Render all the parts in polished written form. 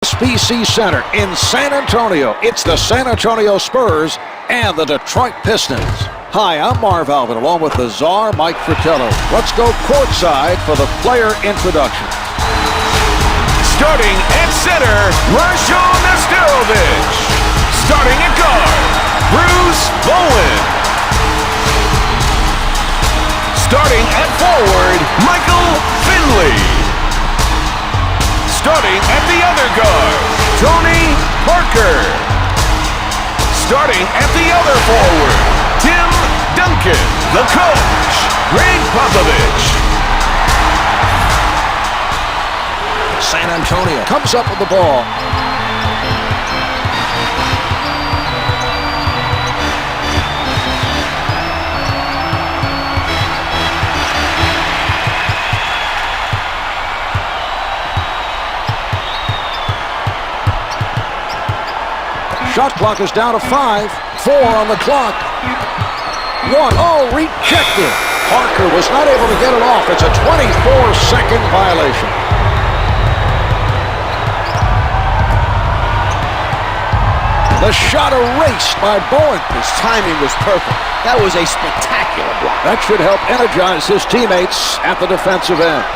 SBC Center in San Antonio. It's the San Antonio Spurs and the Detroit Pistons. Hi, I'm Marv Alvin along with the czar, Mike Fratello. Let's go courtside for the player introduction. Starting at center, Rajon Nesterovic. Starting at guard, Bruce Bowen. Starting at forward, Michael Finley. Starting at the other guard, Tony Parker. Starting at the other forward, Tim Duncan. The coach, Greg Popovich. San Antonio comes up with the ball. Shot clock is down to 5. 4 on the clock. 1. Oh, rejected. Parker was not able to get it off. It's a 24-second violation. The shot erased by Bowen. His timing was perfect. That was a spectacular block. That should help energize his teammates at the defensive end.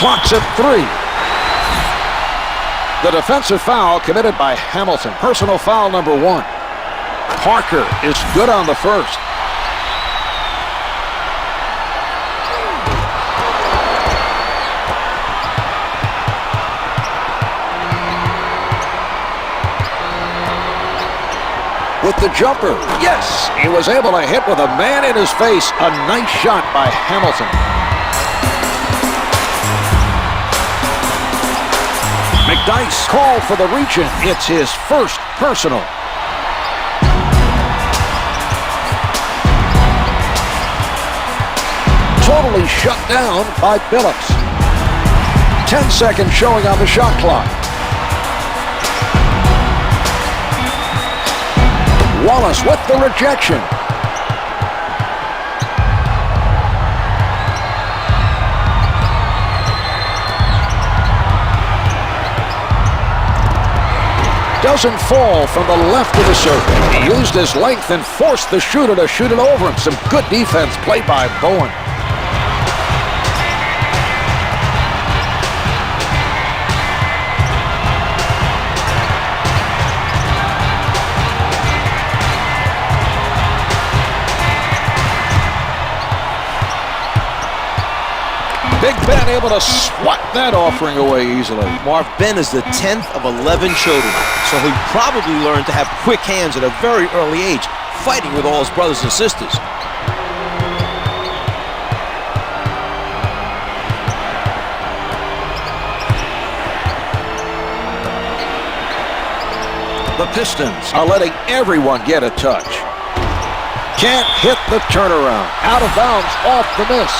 Clock's at 3. The defensive foul committed by Hamilton. Personal foul number 1. Parker is good on the first. With the jumper. Yes, he was able to hit with a man in his face. A nice shot by Hamilton. McDyess called for the reach-in. It's his first personal. Totally shut down by Billups. 10 seconds showing on the shot clock. Wallace with the rejection. Doesn't fall from the left of the circle. He used his length and forced the shooter to shoot it over him. Some good defense played by Bowen. Big Ben able to swat that offering away easily. Marv, Ben is the 10th of 11 children, so he probably learned to have quick hands at a very early age, fighting with all his brothers and sisters. The Pistons are letting everyone get a touch. Can't hit the turnaround. Out of bounds off the miss.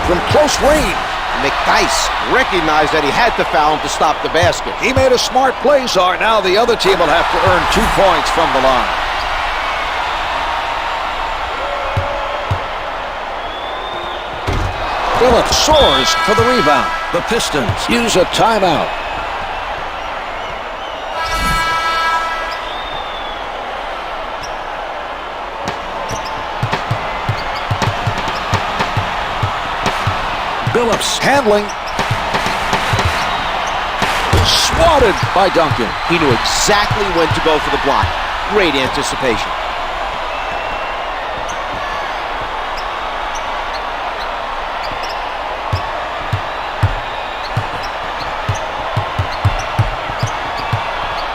From close range. McDyess recognized that he had to foul him to stop the basket. He made a smart play, Czar. Now the other team will have to earn 2 points from the line. Billups soars for the rebound. The Pistons use a timeout. Billups handling. Swatted by Duncan. He knew exactly when to go for the block. Great anticipation.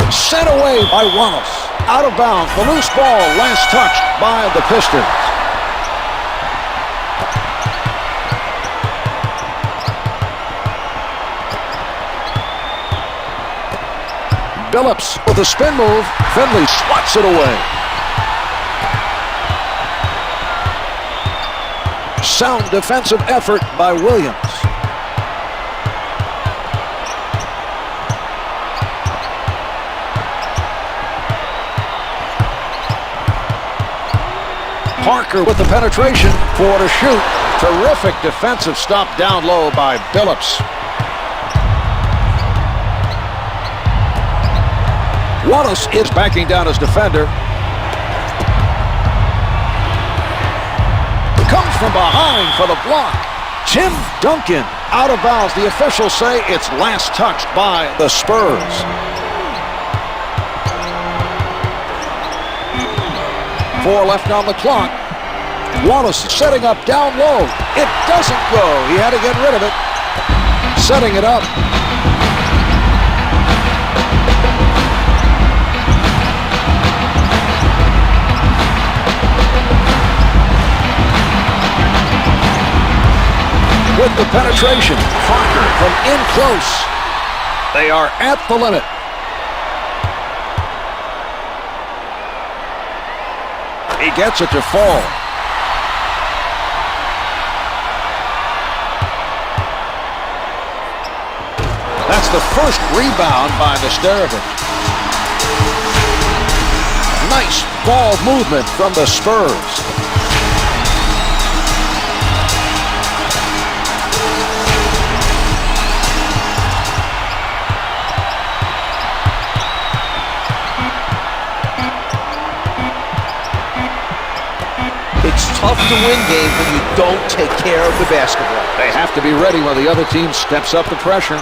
Sent away by Wallace. Out of bounds. The loose ball last touched by the Pistons. Billups with a spin move. Finley swats it away. Sound defensive effort by Williams. Parker with the penetration. 4 to shoot. Terrific defensive stop down low by Billups. Wallace is backing down his defender. Comes from behind for the block. Tim Duncan out of bounds. The officials say it's last touched by the Spurs. Four left on the clock. Wallace setting up down low. It doesn't go. He had to get rid of it. Setting it up. With the penetration, Parker from in close. They are at the limit. He gets it to fall. That's the first rebound by Nesterovic. Nice ball movement from the Spurs. It's tough to win games when you don't take care of the basketball. They have to be ready when the other team steps up the pressure.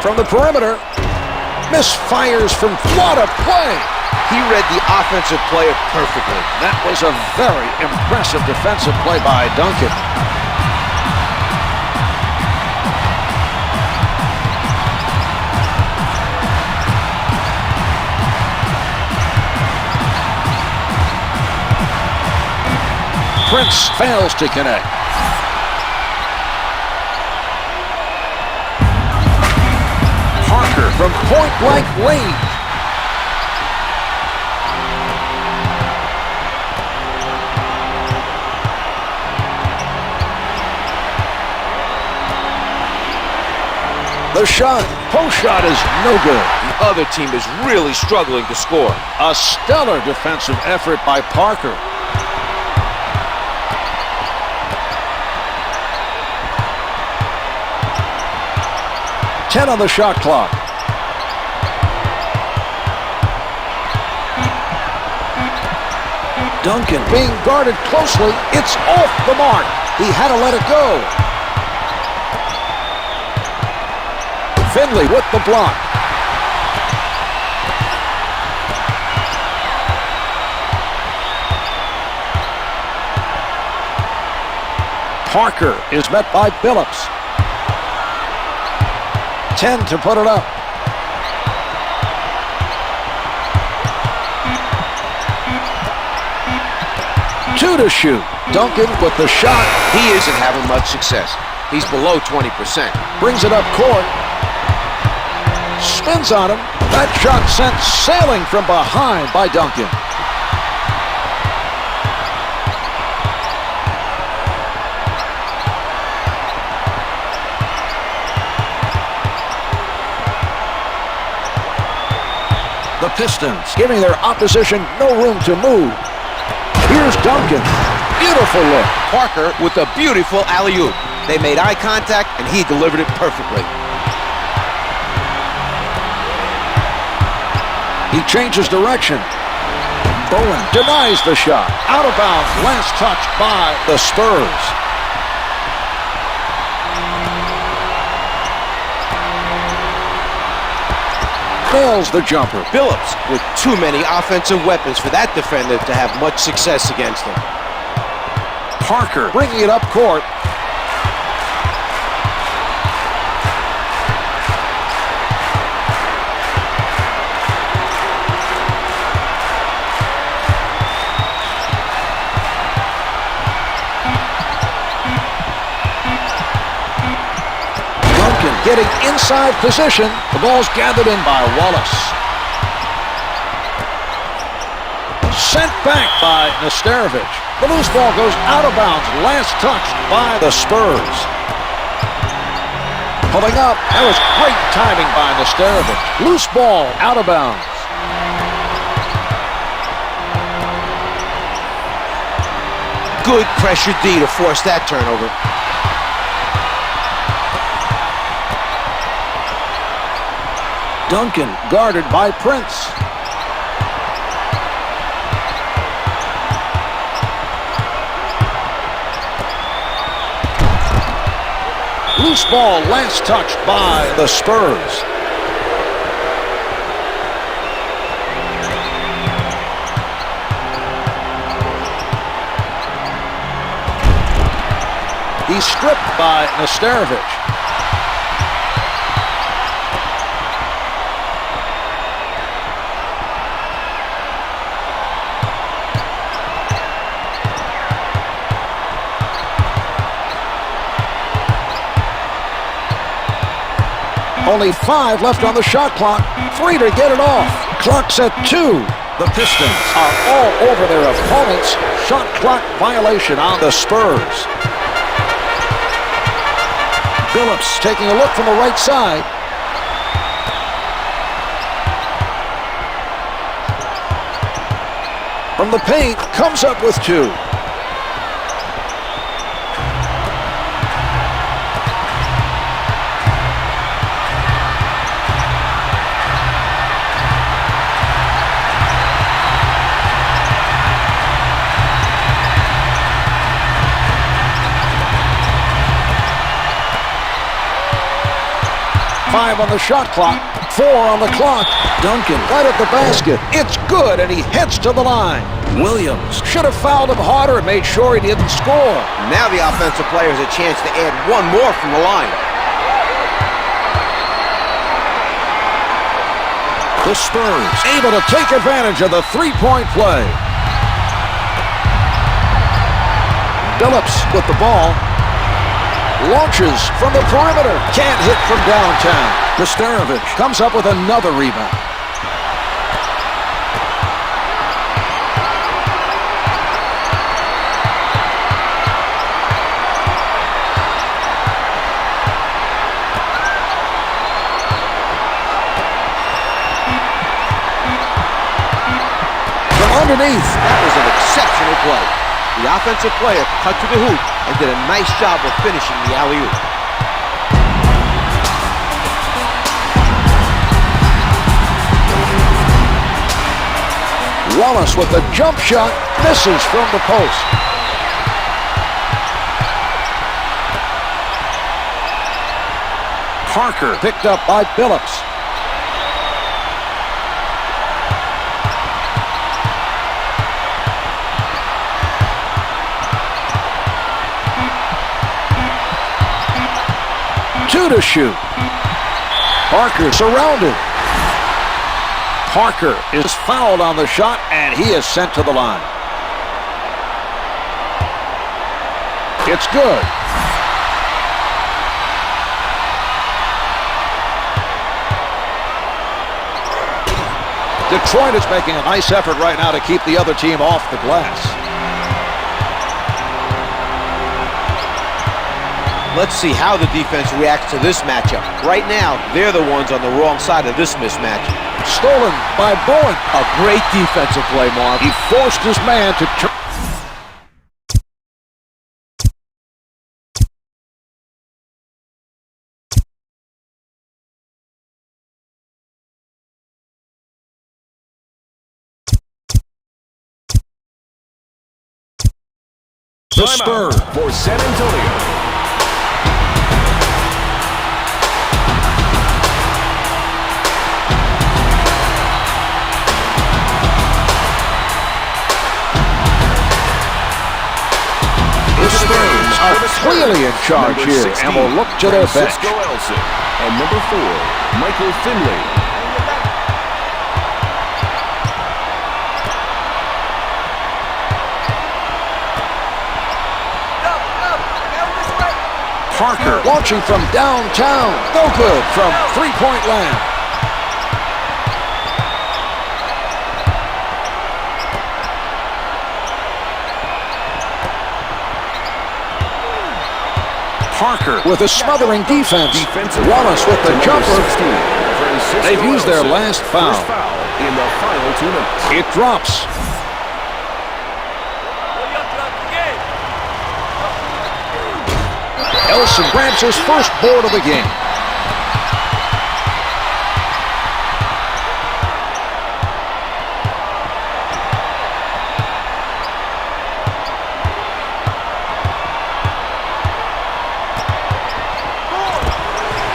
From the perimeter, misfires from what a play. He read the offensive player perfectly. That was a very impressive defensive play by Duncan. Prince fails to connect. Parker from point-blank range. The shot, post shot is no good. The other team is really struggling to score. A stellar defensive effort by Parker. Ten on the shot clock. Duncan being guarded closely. It's off the mark. He had to let it go. Finley with the block. Parker is met by Billups. 10 to put it up. Two to shoot. Duncan with the shot. He isn't having much success. He's below 20%. Brings it up court. Spins on him. That shot sent sailing from behind by Duncan. The Pistons giving their opposition no room to move. Here's Duncan. Beautiful look. Parker with a beautiful alley-oop. They made eye contact, and he delivered it perfectly. He changes direction. Bowen denies the shot. Out of bounds. Last touch by the Spurs. Nails the jumper. Billups with too many offensive weapons for that defender to have much success against him. Parker bringing it up court. Duncan getting inside position. The ball's gathered in by Wallace. Sent back by Nesterovic. The loose ball goes out of bounds. Last touched by the Spurs. Pulling up. That was great timing by Nesterovic. Loose ball out of bounds. Good pressure D to force that turnover. Duncan guarded by Prince. Loose ball last touched by the Spurs. He's stripped by Nesterovic. Only 5 left on the shot clock. 3 to get it off. Clock's at 2. The Pistons are all over their opponents. Shot clock violation on the Spurs. Billups taking a look from the right side. From the paint, comes up with 2. Five on the shot clock, 4 on the clock. Duncan right at the basket. It's good, and he heads to the line. Williams should have fouled him harder and made sure he didn't score. Now the offensive player has a chance to add 1 more from the line. The Spurs able to take advantage of the three-point play. Billups with the ball. Launches from the perimeter. Can't hit from downtown. Nesterovic comes up with another rebound. From underneath. That was an exceptional play. The offensive player cut to the hoop and did a nice job of finishing the alley-oop. Wallace with the jump shot, misses from the post. Parker picked up by Billups. Two to shoot. Parker surrounded. Parker is fouled on the shot, and he is sent to the line. It's good. Detroit is making a nice effort right now to keep the other team off the glass. Let's see how the defense reacts to this matchup. Right now, they're the ones on the wrong side of this mismatch. Stolen by Bowen. A great defensive play, Marv. He forced his man to turn. The Spurs for San Antonio. The Spurs are clearly in charge Number here 16, and will look to their bench. Cisco Elson. And number 4, Michael Finley. Parker launching from downtown. No good from three-point land. Parker with a smothering defense. Wallace with the jumper. They've used their last foul. In the final 2 minutes. It drops. Elson grabs his first board of the game.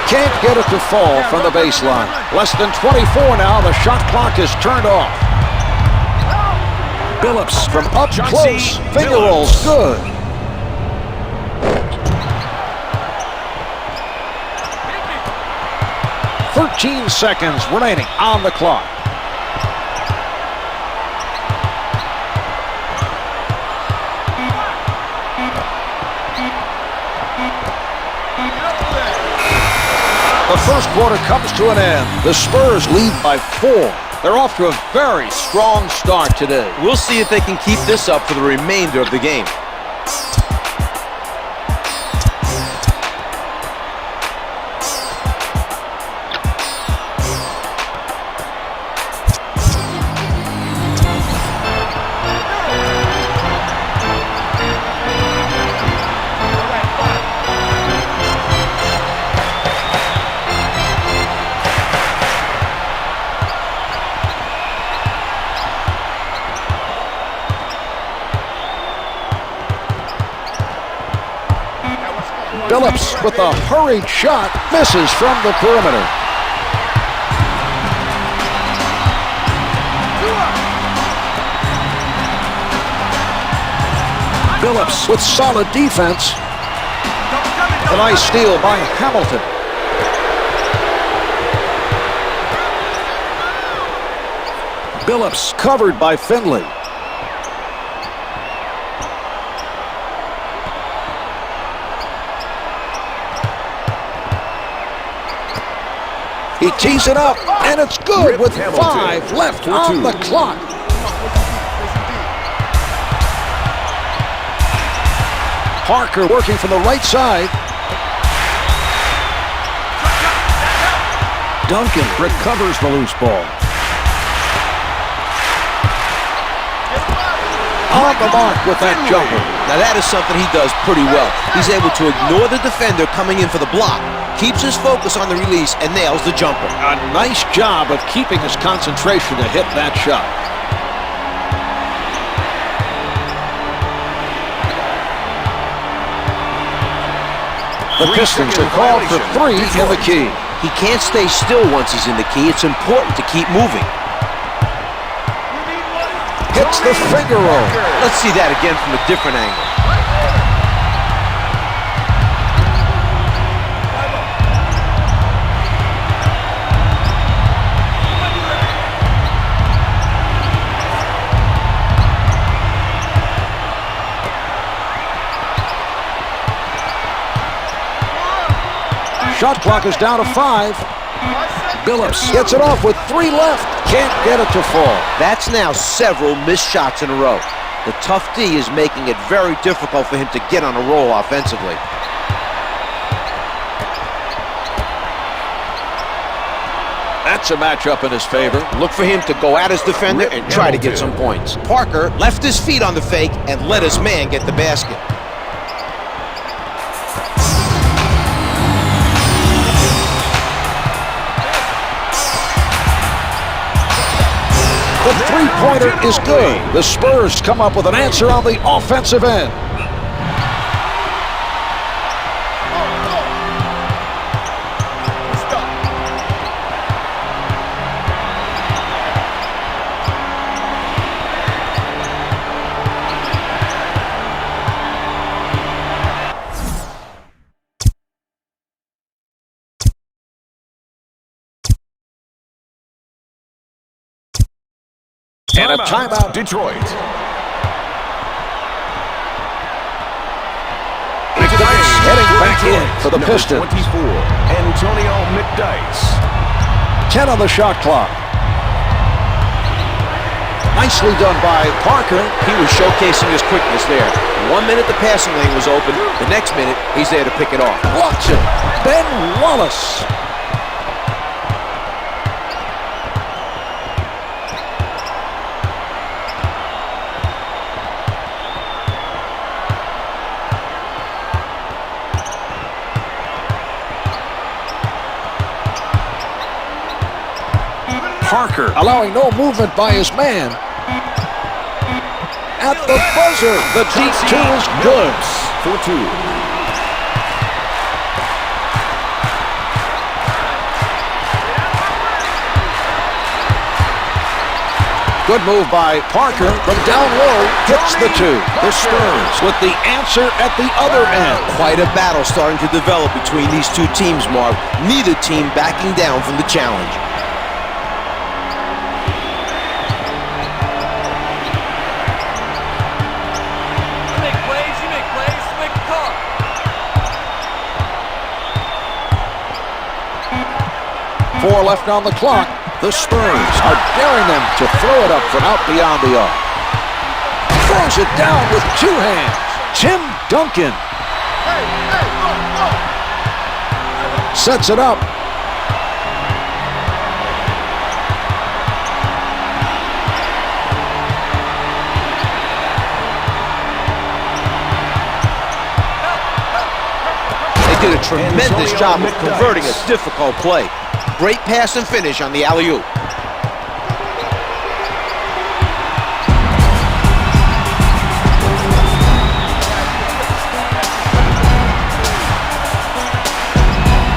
Can't get it to fall from the baseline. Less than 24 now. The shot clock is turned off. Billups from up close. Finger rolls good. "13 seconds remaining on the clock." The first quarter comes to an end. The Spurs lead by 4. They're off to a very strong start today. We'll see if they can keep this up for the remainder of the game. Billups with a hurried shot, misses from the perimeter. Billups with solid defense. A nice steal by Hamilton. Billups covered by Finley. He tees it up, and it's good with 5 left on the clock. Parker working from the right side. Duncan recovers the loose ball. On the mark with that jumper. Now that is something he does pretty well. He's able to ignore the defender coming in for the block, keeps his focus on the release, and nails the jumper. A nice job of keeping his concentration to hit that shot. The Pistons are called for 3 in the key. He can't stay still once he's in the key. It's important to keep moving. Hits the finger roll. Let's see that again from a different angle. Shot clock is down to 5. Billups gets it off with 3 left. Can't get it to fall. That's now several missed shots in a row. The tough D is making it very difficult for him to get on a roll offensively. That's a matchup in his favor. Look for him to go at his defender and try to get some points. Parker left his feet on the fake and let his man get the basket. The three-pointer is good. The Spurs come up with an answer on the offensive end. And a timeout. Detroit. McDonald's heading back in for the Pistons. 24, Antonio McDyess. 10 on the shot clock. Nicely done by Parker. He was showcasing his quickness there. 1 minute the passing lane was open. The next minute, he's there to pick it off. Blocks it. Ben Wallace. Parker allowing no movement by his man. At the buzzer, the deep two is good. For 2. Good move by Parker from down low, hits the 2. The Spurs with the answer at the other end. Quite a battle starting to develop between these two teams, Marv. Neither team backing down from the challenge. Four left on the clock. The Spurs are daring them to throw it up from out beyond the arc. Throws it down with 2 hands. Tim Duncan sets it up. They did a tremendous job of converting a difficult play. Great pass and finish on the alley-oop.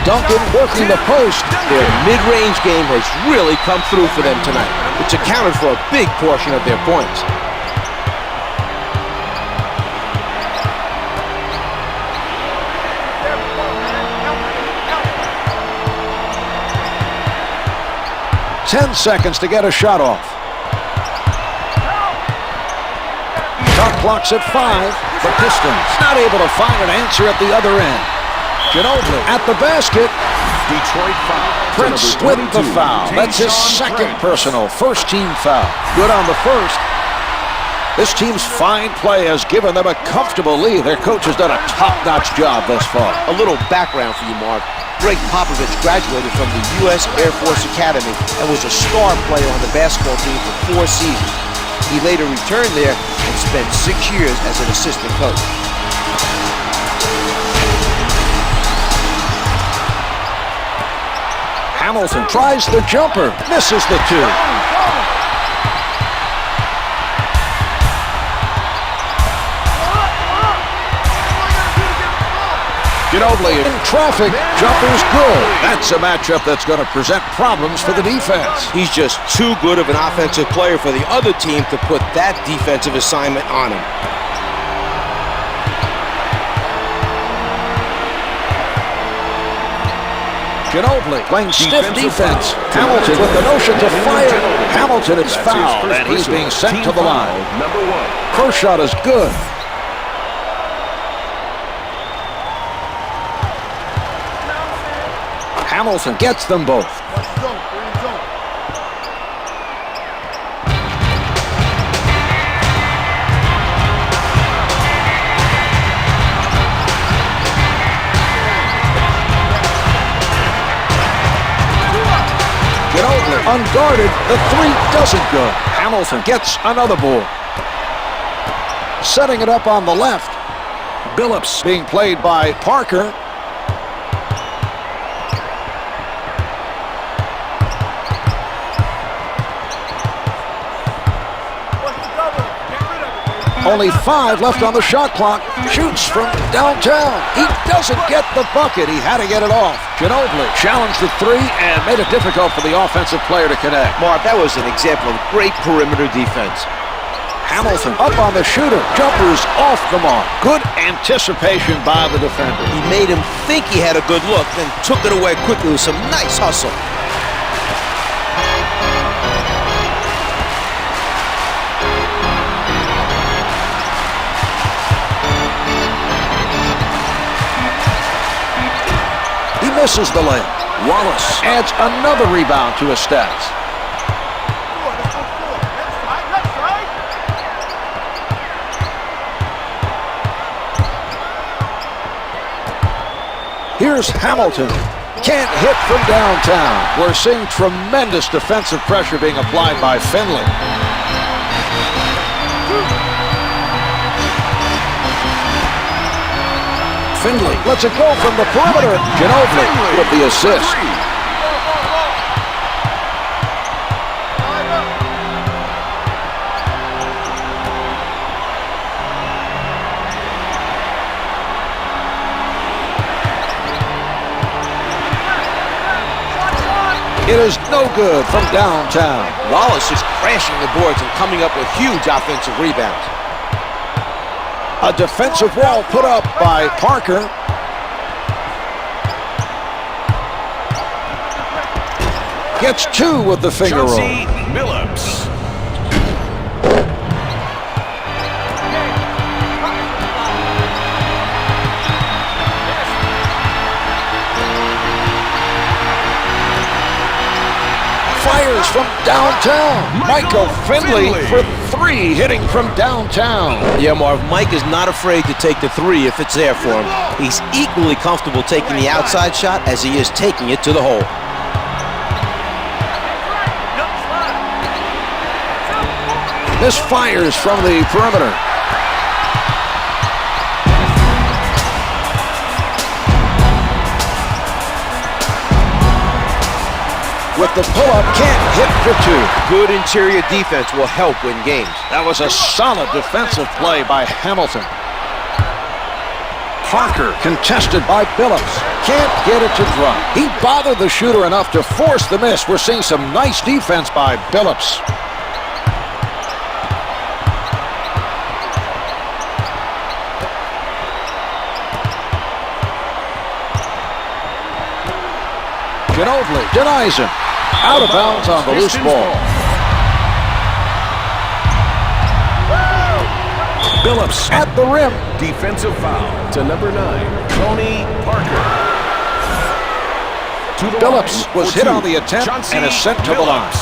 Duncan working the post. Their mid-range game has really come through for them tonight, which accounted for a big portion of their points. Ten seconds to get a shot off. Shot clock's at 5. The Pistons not able to find an answer at the other end. Ginobili at the basket. Detroit foul. Prince with the foul. That's his second personal, first team foul. Good on the first. This team's fine play has given them a comfortable lead. Their coach has done a top-notch job thus far. A little background for you, Mark. Greg Popovich graduated from the U.S. Air Force Academy and was a star player on the basketball team for 4 seasons. He later returned there and spent 6 years as an assistant coach. Hamilton tries the jumper, misses the 2. Ginobili in traffic, jumper's good. That's a matchup that's going to present problems for the defense. He's just too good of an offensive player for the other team to put that defensive assignment on him. Ginobili playing stiff defense. Hamilton with the notion to fire. Hamilton is fouled, and he's being sent to the line. Number 1. First shot is good. Hamilton gets them both. Ginobili unguarded. The 3 doesn't go. Hamilton gets another board. Setting it up on the left. Billups being played by Parker. Only 5 left on the shot clock. Shoots from downtown. He doesn't get the bucket. He had to get it off. Ginobili challenged the 3 and made it difficult for the offensive player to connect. Mark, that was an example of great perimeter defense. Hamilton up on the shooter. Jumper's off the mark. Good anticipation by the defender. He made him think he had a good look, then took it away quickly with some nice hustle. misses the layup. Wallace adds another rebound to his stats. Here's Hamilton. Can't hit from downtown. We're seeing tremendous defensive pressure being applied by Finley. Finley lets it go from the perimeter. Ginobili with the assist. It is no good from downtown. Wallace is crashing the boards and coming up with huge offensive rebounds. A defensive wall put up by Parker. Gets two with the finger roll. Chauncey Billups. Fires from downtown. Michael Finley for three, hitting from downtown. Yeah, Marv, Mike is not afraid to take the three if it's there for him. He's equally comfortable taking the outside shot as he is taking it to the hole. Misfires from the perimeter. With the pull-up, can't hit for two. Good interior defense will help win games. That was a solid defensive play by Hamilton. Parker contested by Billups. Can't get it to drop. He bothered the shooter enough to force the miss. We're seeing some nice defense by Billups. Ginobili denies him. Out of bounds on the loose ball. Billups at the rim. Defensive foul to number 9, Tony Parker. Billups was hit on the attempt Chauncey and is sent to the line.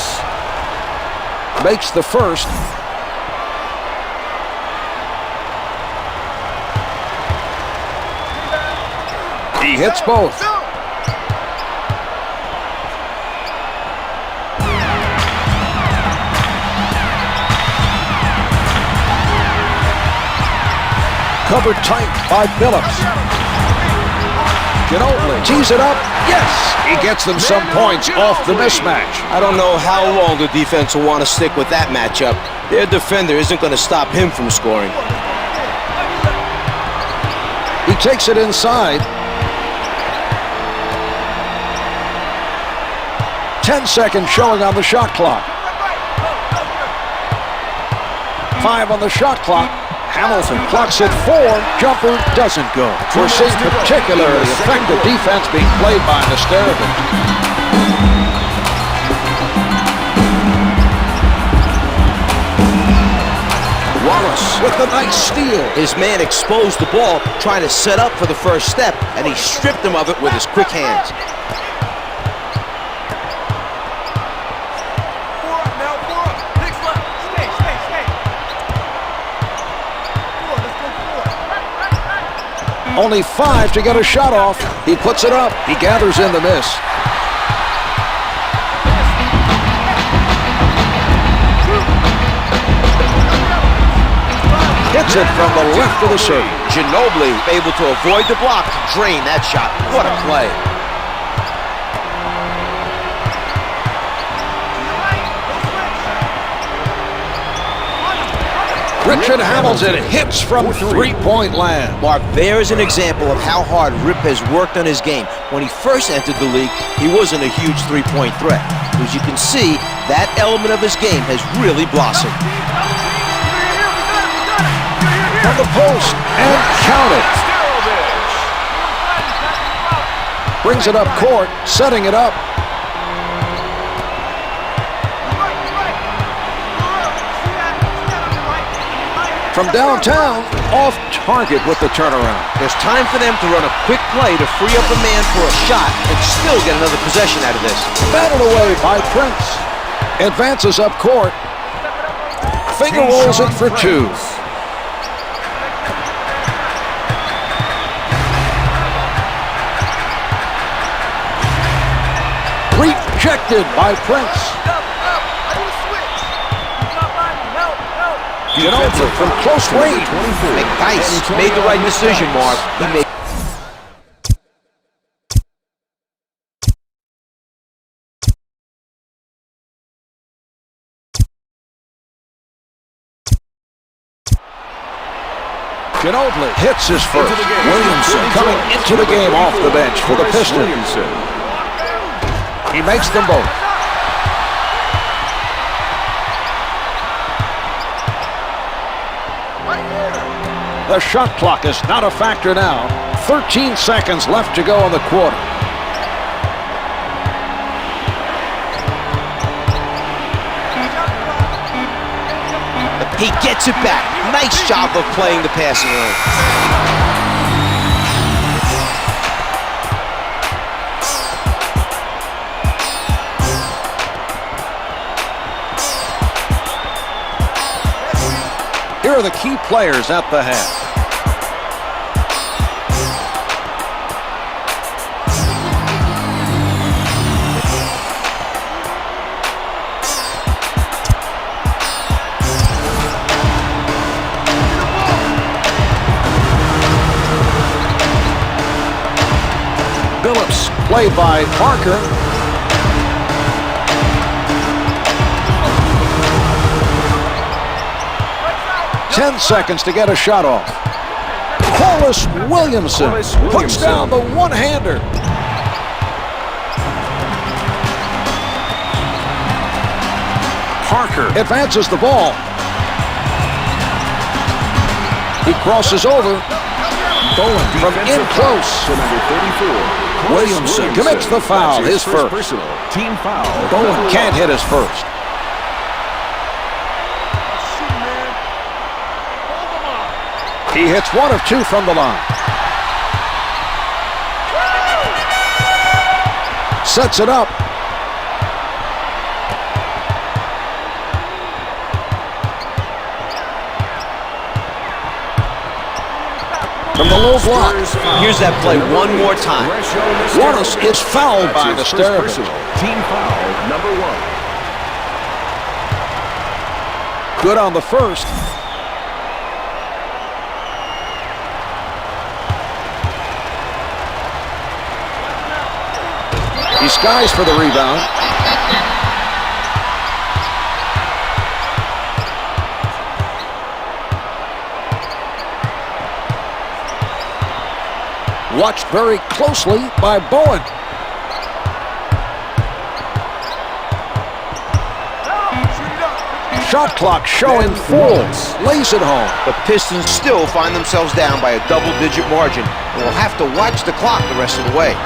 Makes the first. He hits both. Covered tight by Billups. Ginobili tees it up. Yes! He gets them some points off the mismatch. I don't know how long the defense will want to stick with that matchup. Their defender isn't going to stop him from scoring. He takes it inside. 10 seconds showing on the shot clock. 5 on the shot clock. Hamilton clocks at 4. Jumper doesn't go. We're seeing particularly effective defense being played by Nesterovic. Wallace with a nice steal. His man exposed the ball, trying to set up for the first step, and he stripped him of it with his quick hands. Only 5 to get a shot off. He puts it up. He gathers in the miss. Hits it from the left of the circle. Ginobili able to avoid the block to drain that shot. What a play. Richard Hamilton hits from three-point land. Mark, there is an example of how hard Rip has worked on his game. When he first entered the league, he wasn't a huge three-point threat. As you can see, that element of his game has really blossomed. From the post, and count it. Brings it up court, setting it up. From downtown, off target with the turnaround. There's time for them to run a quick play to free up a man for a shot and still get another possession out of this. Battled away by Prince. Advances up court. Finger rolls it for two. Rejected by Prince. Ginobili from close range. McDyess made the right decision, Mark. He made Ginobili hits his first. Williamson coming into the game off the bench for the Pistons. He makes them both. The shot clock is not a factor now. 13 seconds left to go in the quarter. He gets it back. Nice job of playing the passing lane. Here are the key players at the half. Billups, played by Parker. 10 seconds to get a shot off. Hollis Williamson puts down the one-hander. Parker advances the ball. He crosses over. Bowen from in close. To number 34. Williamson commits the foul, his first. Personal team foul. Bowen can't hit his first. He hits one of two from the line. Sets it up. From the low block. Here's that play one more time. Wallace is fouled by the Sterling. Team foul number 1. Good on the first. He skies for the rebound. Watched very closely by Bowen. Shot clock showing full. Lays it home. The Pistons still find themselves down by a double-digit margin and will have to watch the clock the rest of the way.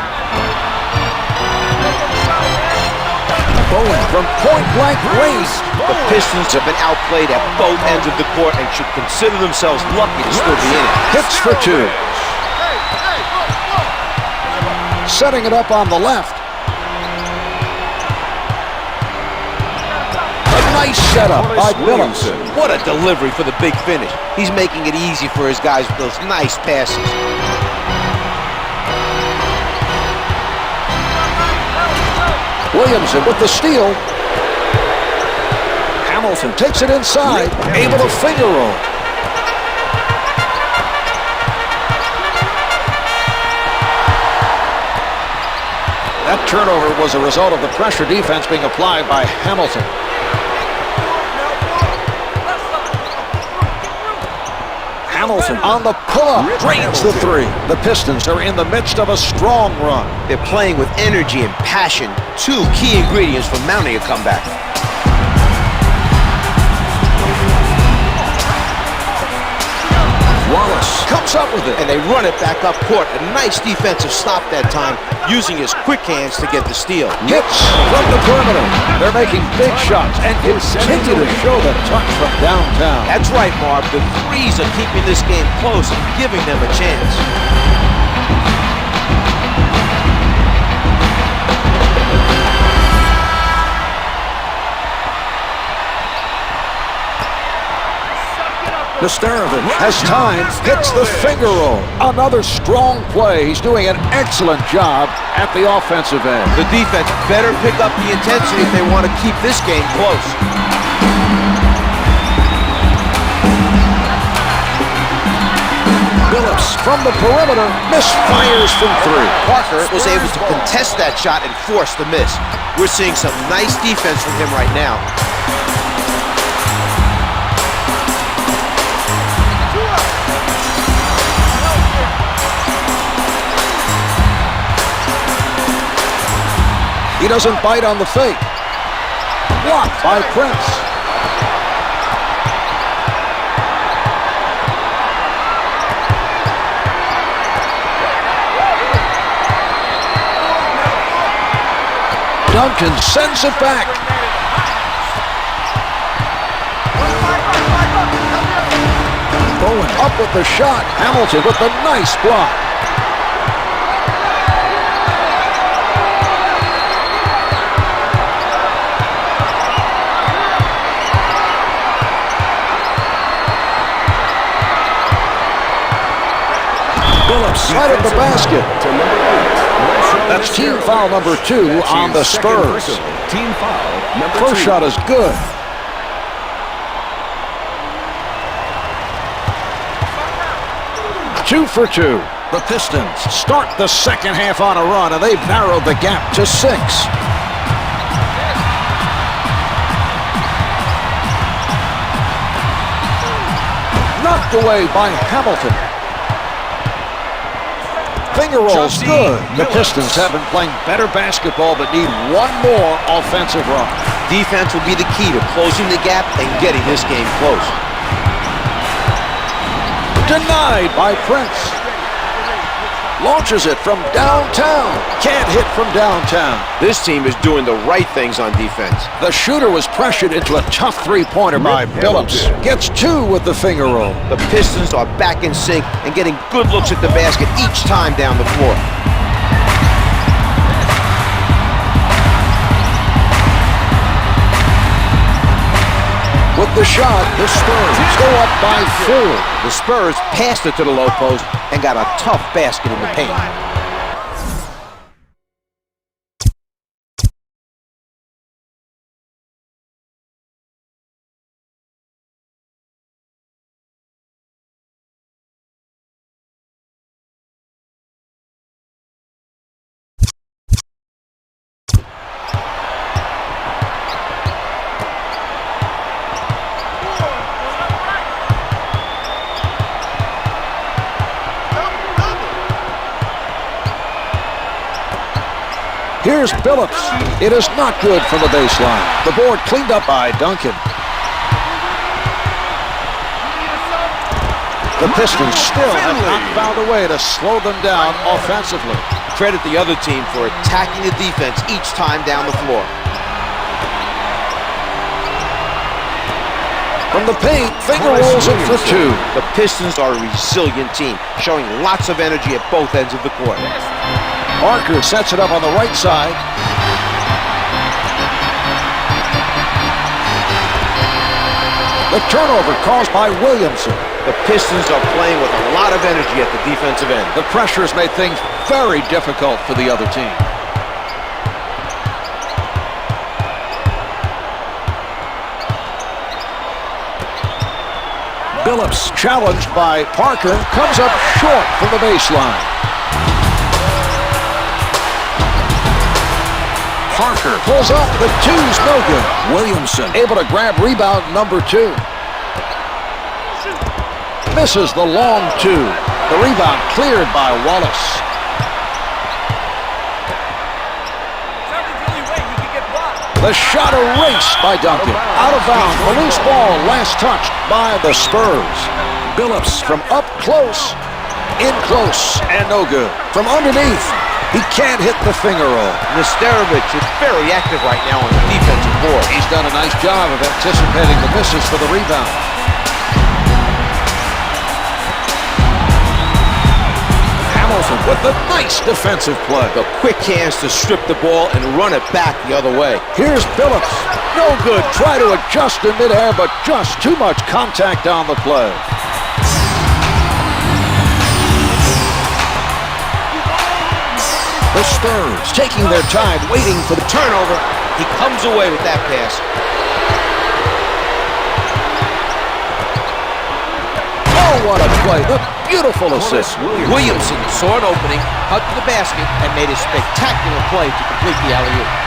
Bowen from point-blank range. The Pistons have been outplayed at both ends of the court and should consider themselves lucky to still be in it. Hits for two. Setting it up on the left. A nice setup by Billups. What a delivery for the big finish. He's making it easy for his guys with those nice passes. Williamson with the steal. Hamilton takes it inside, able to finger roll. That turnover was a result of the pressure defense being applied by Hamilton. Hamilton on the pull-up, drains the three. The Pistons are in the midst of a strong run. They're playing with energy and passion, two key ingredients for mounting a comeback. Wallace Billups comes up with it. And they run it back up court. A nice defensive stop that time, using his quick hands to get the steal. Hits from the perimeter. They're making big shots and continue to show the touch from downtown. That's right, Marv. The threes are keeping this game close and giving them a chance. Has time, hits the finger roll. Another strong play. He's doing an excellent job at the offensive end. The defense better pick up the intensity if they want to keep this game close. Billups from the perimeter misfires from three. Parker was able to contest that shot and force the miss. We're seeing some nice defense from him right now. He doesn't bite on the fake. Blocked by Prince. Duncan sends it back. Bowen up with the shot. Hamilton with the nice block. Billups right at the basket. That's team foul number 2 on the Spurs. Team foul number 2. First shot is good. Two for two. The Pistons start the second half on a run, and they've narrowed the gap to 6. Knocked away by Hamilton. Finger roll's good. The Pistons have been playing better basketball but need one more offensive run. Defense will be the key to closing the gap and getting this game close. Denied by Prince. Launches it from downtown. Can't hit from downtown. This team is doing the right things on defense. The shooter was pressured into a tough three-pointer by Billups. Gets 2 with the finger roll. The Pistons are back in sync and getting good looks at the basket each time down the floor. With the shot, the Spurs go up by 4. The Spurs passed it to the low post and got a tough basket in the paint. Here's Billups. It is not good from the baseline. The board cleaned up by Duncan. The Pistons still have not found a way to slow them down offensively. Credit the other team for attacking the defense each time down the floor. From the paint, finger rolls it for 2. The Pistons are a resilient team, showing lots of energy at both ends of the court. Parker sets it up on the right side. The turnover caused by Williamson. The Pistons are playing with a lot of energy at the defensive end. The pressure has made things very difficult for the other team. Billups, challenged by Parker, comes up short from the baseline. Parker pulls up, the 2's no good. Williamson able to grab rebound number 2. Misses the long 2. The rebound cleared by Wallace. The shot erased by Duncan. Out of bounds, a loose ball, last touched by the Spurs. Billups from up close. In close and no good. From underneath, he can't hit the finger roll. Nesterovic is very active right now on the defensive board. He's done a nice job of anticipating the misses for the rebound. Hamilton with a nice defensive play. The quick hands to strip the ball and run it back the other way. Here's Billups. No good. Try to adjust in midair, but just too much contact on the play. The Spurs taking their time, waiting for the Turnover. He comes away with that pass. Oh, what a play. The beautiful assist. Williamson saw an opening, cut to the basket, and made a spectacular play to complete the alley-oop.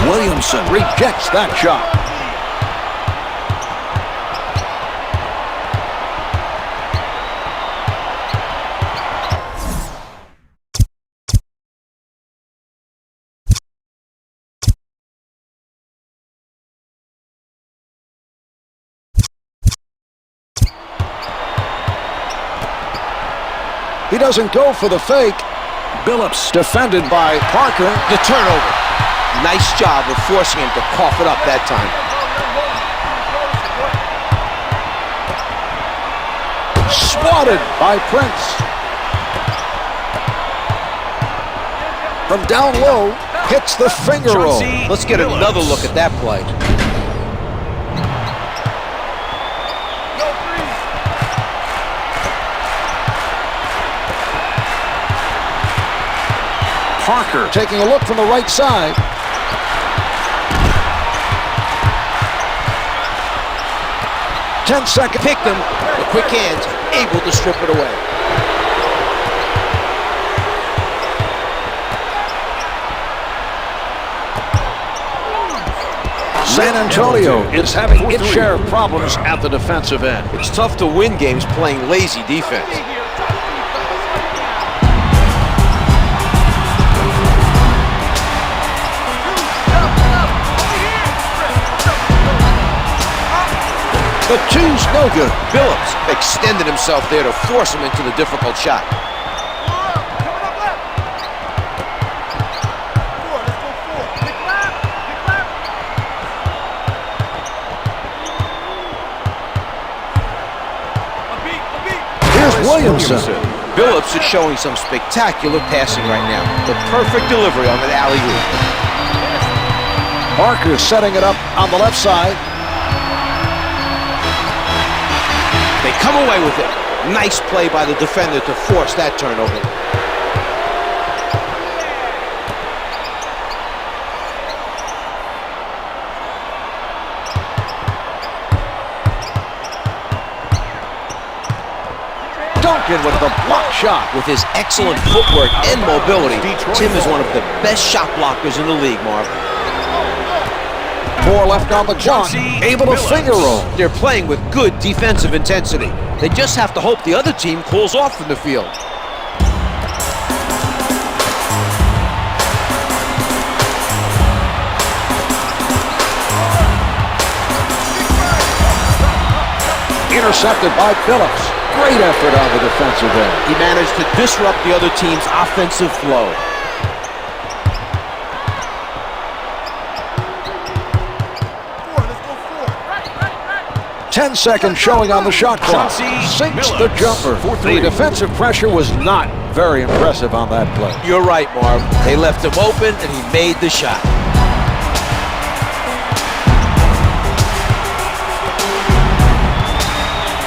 Williamson rejects that shot. He doesn't go for the fake. Billups defended by Parker. The turnover. Nice job of forcing him to cough it up that time. Swatted by Prince. From down low, hits the finger roll. Let's get another look at that play. Parker taking a look from the right side. 10 seconds. Picked him. The quick hands, able to strip it away. San Antonio is having its share of problems at the defensive end. It's tough to win games playing lazy defense. The two's no good. Billups extended himself there to force him into the difficult shot. Here's Williamson. Billups is showing some spectacular passing right now. The perfect delivery on that alley-oop. Parker setting it up on the left side. They come away with it. Nice play by the defender to force that turnover. Duncan with the block shot. With his excellent footwork and mobility, Tim is one of the best shot blockers in the league, Marv. 4 left on the clock. Able to finger roll. They're playing with good defensive intensity. They just have to hope the other team cools off from the field. Intercepted by Billups. Great effort on the defensive end. He managed to disrupt the other team's offensive flow. 10 seconds showing on the shot clock. Sinks the jumper. The defensive pressure was not very impressive on that play. You're right, Marv. They left him open, and he made the shot.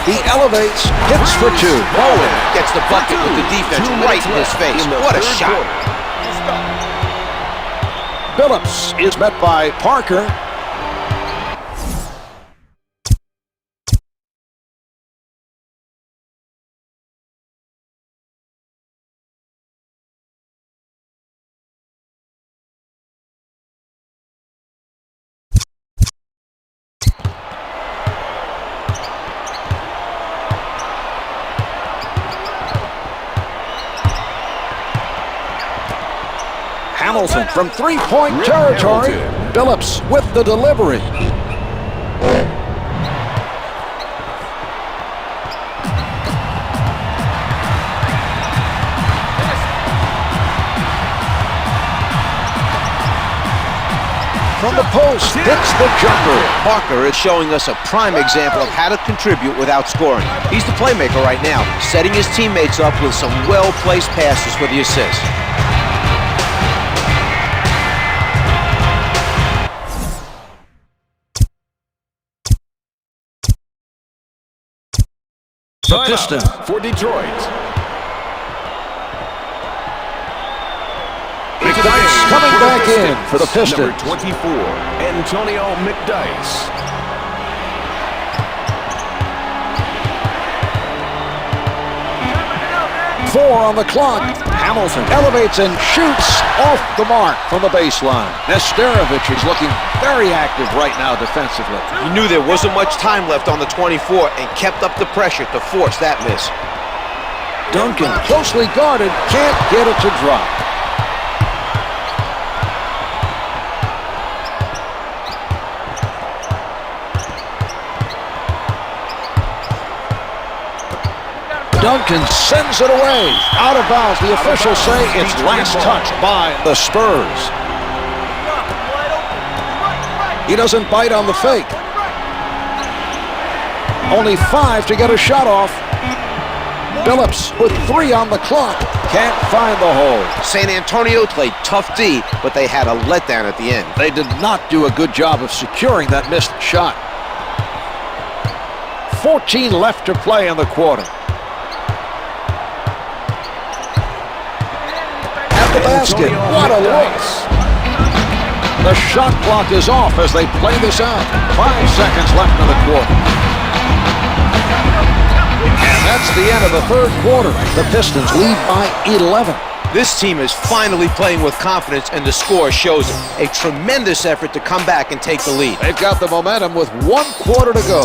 He elevates, hits for 2. Bowen gets the bucket with the defense right in his face. What a shot. Billups is met by Parker. Hamilton from three-point territory. Billups with the delivery. From the post, hits the jumper. Parker is showing us a prime example of how to contribute without scoring. He's the playmaker right now, setting his teammates up with some well-placed passes for the assist. The Pistons for Detroit. McDyess coming back in for the Pistons. Number 24, Antonio McDyess. Four on the clock. Hamilton elevates and shoots off the mark from the baseline. Nesterovic is looking very active right now defensively. He knew there wasn't much time left on the 24 and kept up the pressure to force that miss. Duncan, closely guarded, can't get it to drop. Duncan sends it away. Out of bounds. The officials say it's last touch by the Spurs. He doesn't bite on the fake. Only 5 to get a shot off. Billups with 3 on the clock. Can't find the hole. San Antonio played tough D, but they had a letdown at the end. They did not do a good job of securing that missed shot. 14 left to play in the quarter. The basket. What a look. The shot clock is off as they play this out. 5 seconds left in the quarter. And that's the end of the third quarter. The Pistons lead by 11. This team is finally playing with confidence, and the score shows it. A tremendous effort to come back and take the lead. They've got the momentum with 1 quarter to go.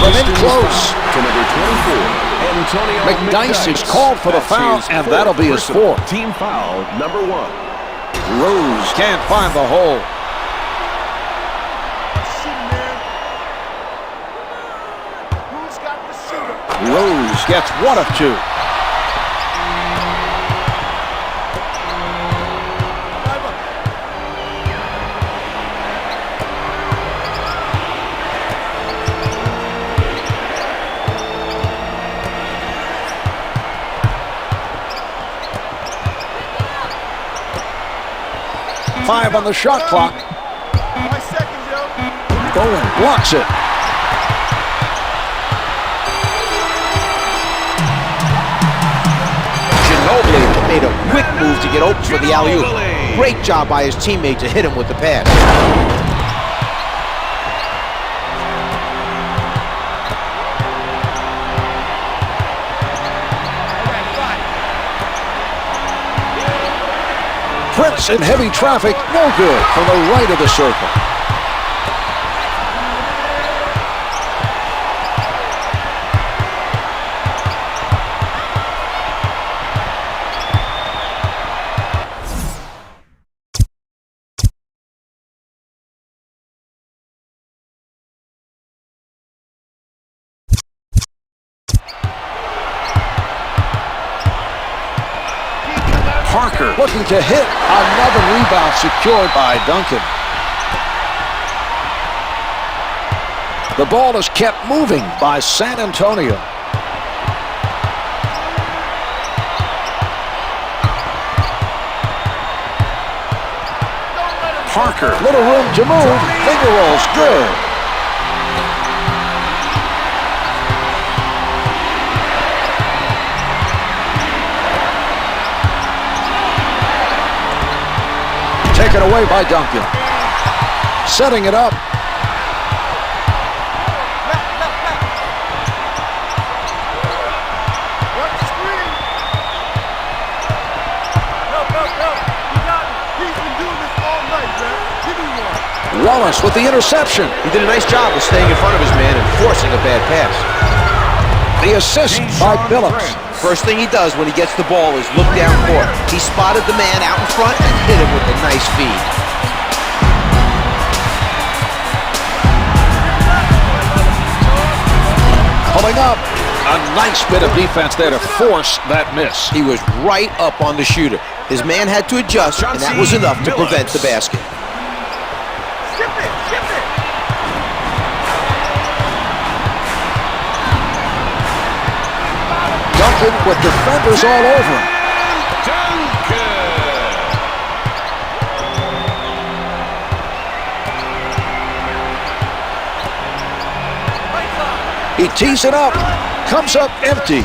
From in close. To number 24, Antonio McDyess is called for the foul, and that'll be his 4th. Team foul number 1. Rose can't find the hole. Rose gets 1 of 2. Five on the shot clock. Bowen blocks it. Made a quick move to get open for the alley-oop. Great job by his teammate to hit him with the pass. Prince in heavy traffic, no good from the right of the circle. Parker looking to hit. Another rebound secured by Duncan. The ball is kept moving by San Antonio. Parker, little room to move. Finger rolls, good. Taken away by Duncan. Setting it up. Wallace with the interception. He did a nice job of staying in front of his man and forcing a bad pass. The assist by Billups. First thing he does when he gets the ball is look down court. He spotted the man out in front and hit him with a nice feed. Pulling up. A nice bit of defense there to force that miss. He was right up on the shooter. His man had to adjust, and that was enough to prevent the basket. Duncan with defenders all over him. He tees it up, comes up empty.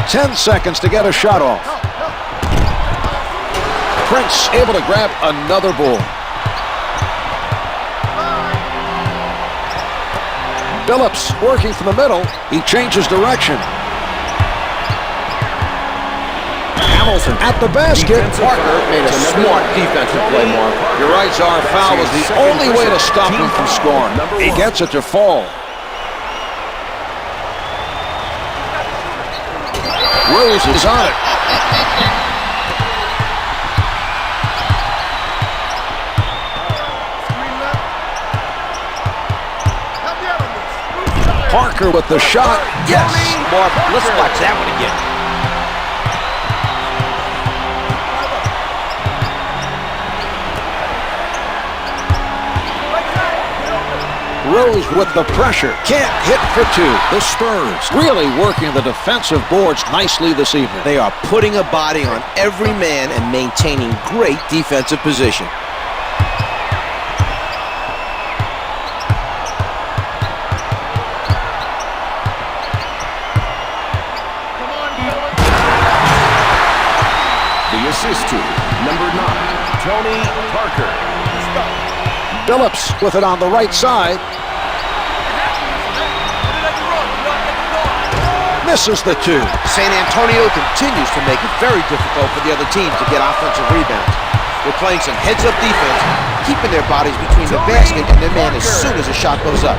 Ten seconds to get a shot off. Prince able to grab another ball. Billups working from the middle. He changes direction. Hamilton at the basket. Parker made a smart defensive play, Mark. You're right, Czar. Foul was the only way to stop him from scoring. He gets it to fall. Rose is on it. Parker with the shot. Yes! Mark, let's watch that one again. Rose with the pressure. Can't hit for two. The Spurs really working the defensive boards nicely this evening. They are putting a body on every man and maintaining great defensive position. The assist to number 9, Tony Parker. Billups with it on the right side. Misses the two. San Antonio continues to make it very difficult for the other team to get offensive rebounds. They're playing some heads-up defense, keeping their bodies between the basket and their man as soon as a shot goes up.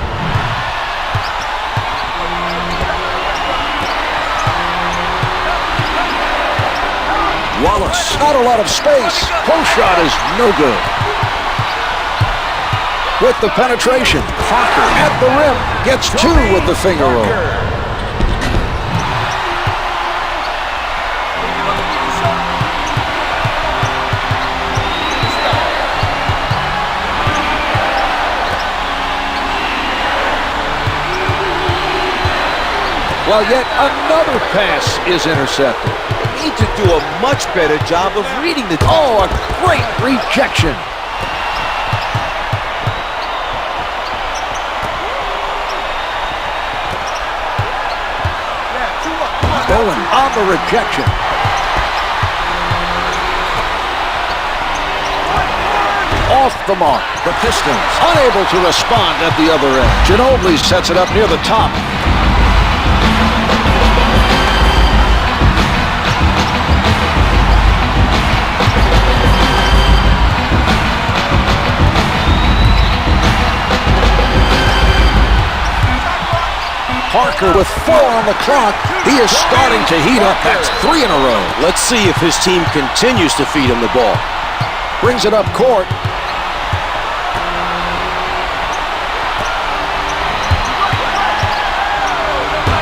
Wallace, not a lot of space. Post shot is no good. With the penetration, Parker at the rim gets two with the finger roll. Well, yet another pass is intercepted. They need to do a much better job of reading the... Oh, a great rejection. Bowen on the rejection. Off the mark. The Pistons unable to respond at the other end. Ginobili sets it up near the top. Parker with 4 on the clock. He is starting to heat up. That's 3 in a row. Let's see if his team continues to feed him the ball. Brings it up court.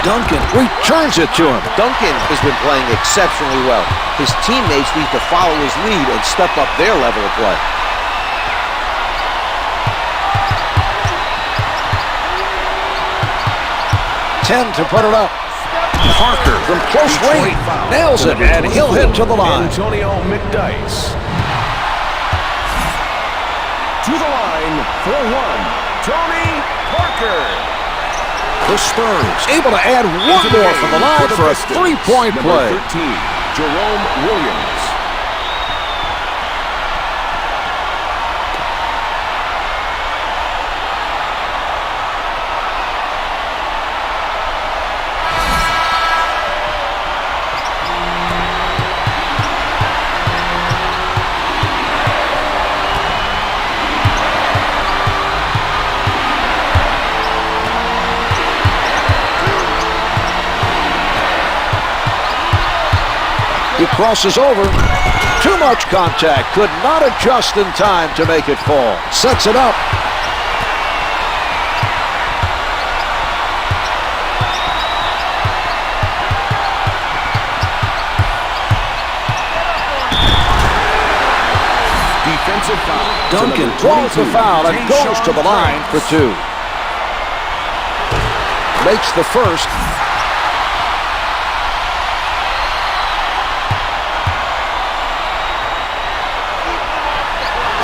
Duncan returns it to him. Duncan has been playing exceptionally well. His teammates need to follow his lead and step up their level of play. To put it up. Parker from close range nails it, and he'll hit to the line. Antonio McDyess. To the line for 1. Tony Parker. The Spurs able to add one more from the line for a 3-point play. Number 13, Jerome Williams. He crosses over. Too much contact. Could not adjust in time to make it fall. Sets it up. Defensive foul. Duncan draws the foul and goes to the line for 2. Makes the first.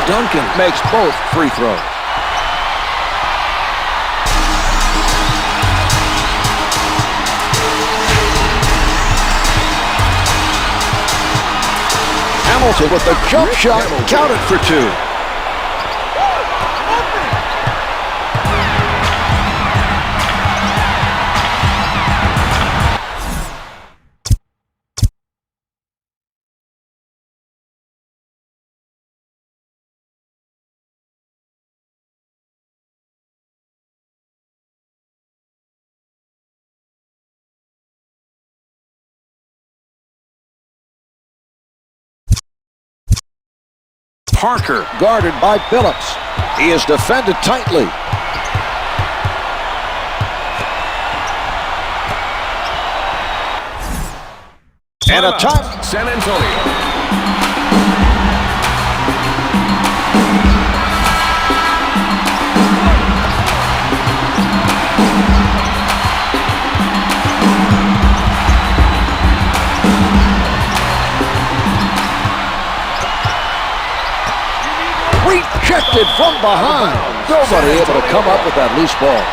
Duncan makes both free throws. Hamilton with the jump shot, counted for 2. Parker guarded by Billups. He is defended tightly. And a time. San Antonio. Rejected from behind. Nobody able to come up with that loose ball.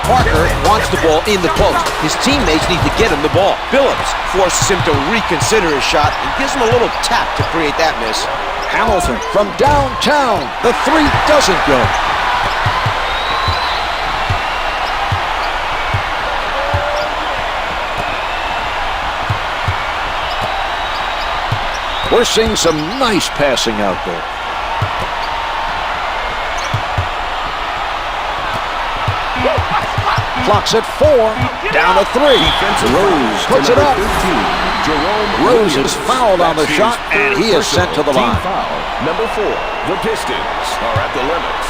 Parker wants the ball in the post. His teammates need to get him the ball. Billups forces him to reconsider his shot and gives him a little tap to create that miss. Hamilton from downtown. The 3 doesn't go. We're seeing some nice passing out there. Clock's at 4. Down to 3. Rose puts it up. Rose is fouled on the shot, and he is sent to the line. Number 4, the Pistons are at the limit.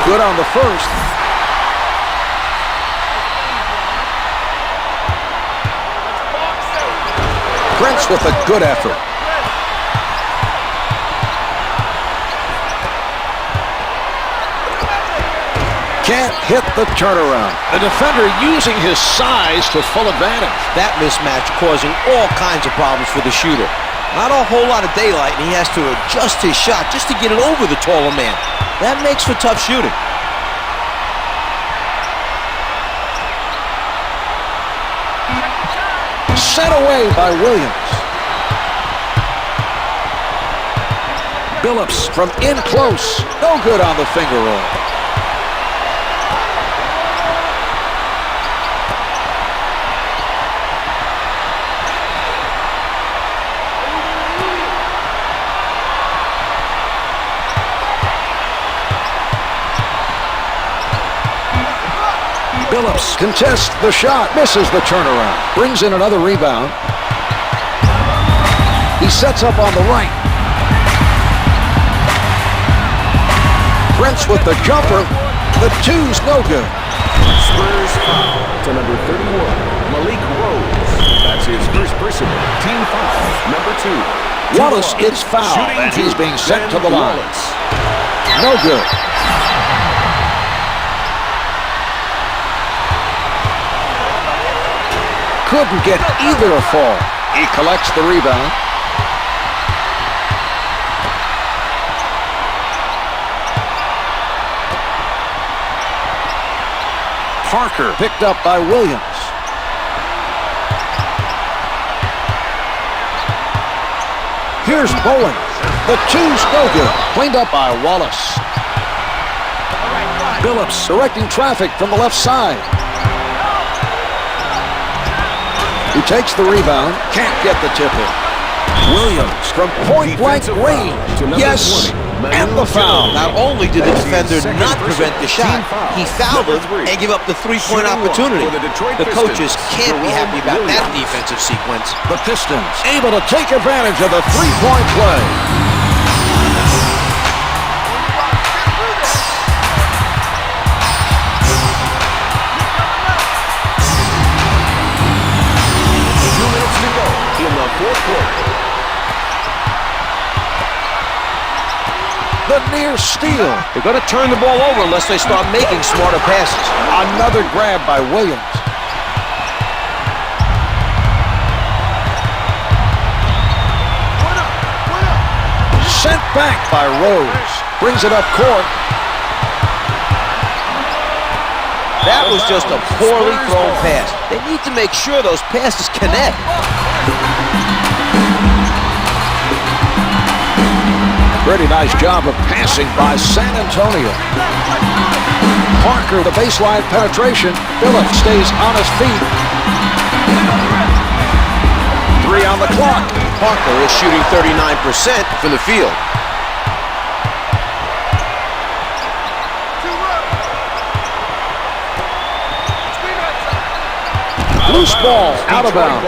Good on the first. Prince with a good effort. can't hit the turnaround. The defender using his size to full advantage. That mismatch causing all kinds of problems for the shooter. Not a whole lot of daylight, and he has to adjust his shot just to get it over the taller man. That makes for tough shooting. Sent away by Williams. Billups from in close. No good on the finger roll. Billups contests the shot, misses the turnaround. Brings in another rebound. He sets up on the right. Prince with the jumper. The two's no good. Spurs foul to number 31, Malik Rose. That's his first personal. Team foul, number 2. Wallace is fouled, and he's being sent to the line. No good. Couldn't get either a fall. He collects the rebound. Parker picked up by Williams. Here's Bowen. The two's no good. Cleaned up by Wallace. Billups directing traffic from the left side. He takes the rebound. Can't get the tip in. Williams from point-blank range. Yes, and the foul. Not only did the defender not prevent the shot, he fouled him and gave up the three-point opportunity. The coaches can't be happy about that defensive sequence. The Pistons able to take advantage of the three-point play. The near steal. They're going to turn the ball over unless they start making smarter passes. Another grab by Williams. Sent back by Rose. Brings it up court. That was just a poorly thrown pass. They need to make sure those passes connect. Pretty nice job of passing by San Antonio. Parker, the baseline penetration. Billups stays on his feet. 3 on the clock. Parker is shooting 39% from the field. Loose ball, out of bounds.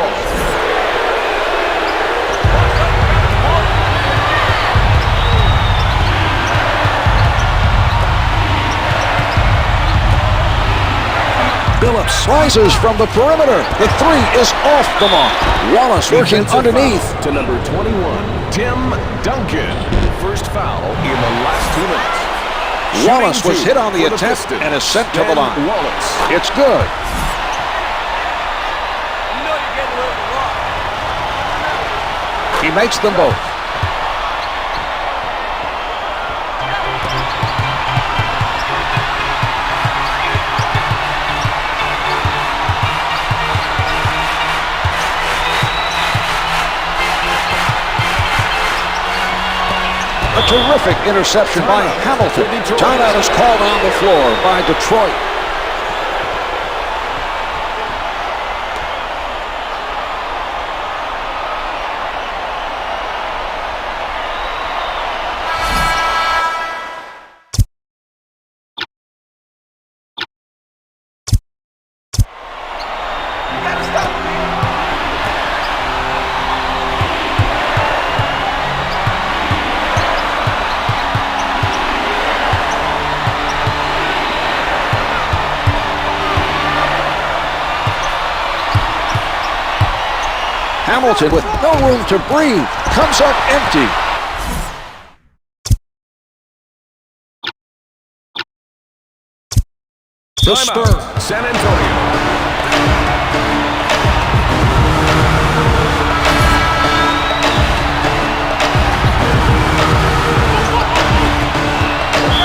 Billups rises from the perimeter. The three is off the mark. Wallace working underneath. To number 21, Tim Duncan. First foul in the last 2 minutes. Wallace was hit on the attempt and is sent to the line. It's good. He makes them both. A terrific interception by Hamilton. Timeout is called on the floor by Detroit. Hamilton with no room to breathe, comes up empty. The Spurs. Timeout, San Antonio.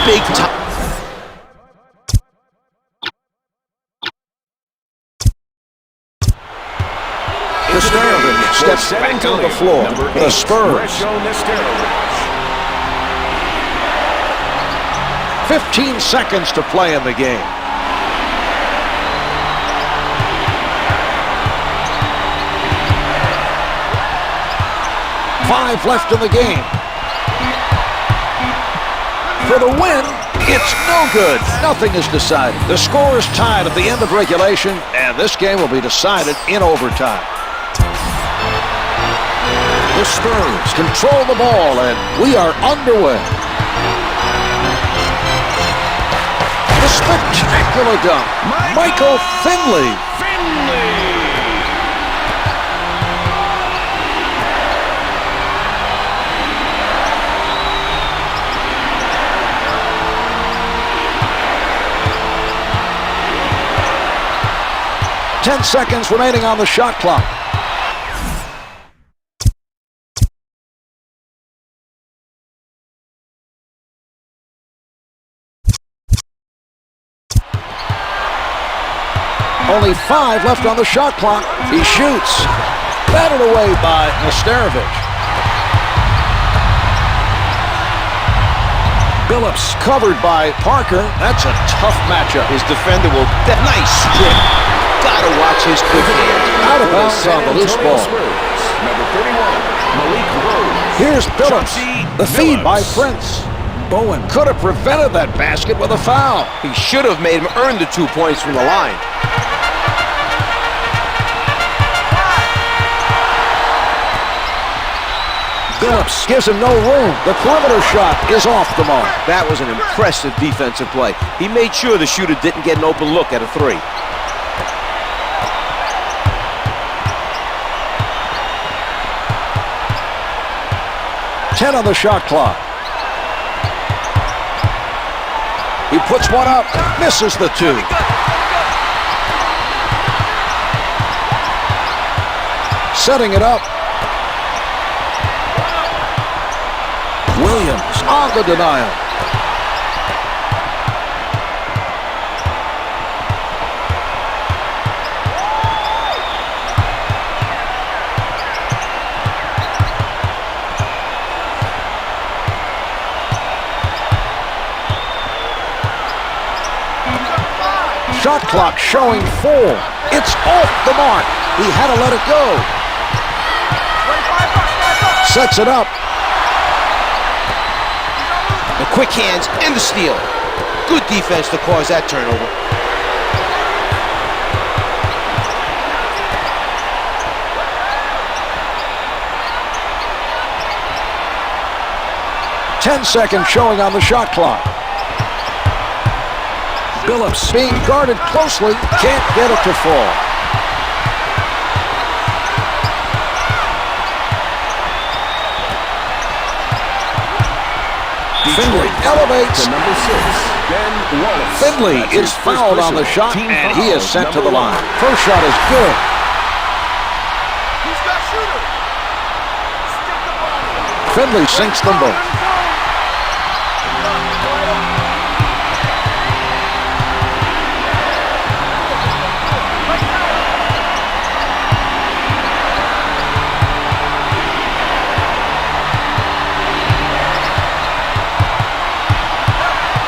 Big time. Nesterovich steps back on the floor. The Spurs. 15 seconds to play in the game. Five left in the game. For the win, it's no good. Nothing is decided. The score is tied at the end of regulation, and this game will be decided in overtime. The Spurs control the ball, and we are underway. The spectacular dunk. Michael Finley. 10 seconds remaining on the shot clock. Only 5 left on the shot clock. He shoots. Batted away by Nesterovich. Billups covered by Parker. That's a tough matchup. His defender will... Nice strip. Gotta watch his quick hands. Out of bounds on the loose ball. Number 31, Malik Rose. Here's Billups. Chauncey The feed Billups. by Prince. Bowen could have prevented that basket with a foul. He should have made him earn the 2 points from the line. Billups gives him no room. The perimeter shot is off the mark. That was an impressive defensive play. He made sure the shooter didn't get an open look at a 3. Ten on the shot clock. He puts one up, misses the 2. Setting it up. Williams on the denial. Shot clock showing 4. It's off the mark. He had to let it go. Sets it up. The quick hands and the steal. Good defense to cause that turnover. Ten seconds showing on the shot clock. Billups being guarded closely, can't get it to fall. Finley elevates. To number 6, Ben Wallace. Finley That's is his first fouled on the personal. shot, Team and he foul, is sent to number the line. 1. First shot is good. Who's got shooter? Stick the ball. Finley sinks them both.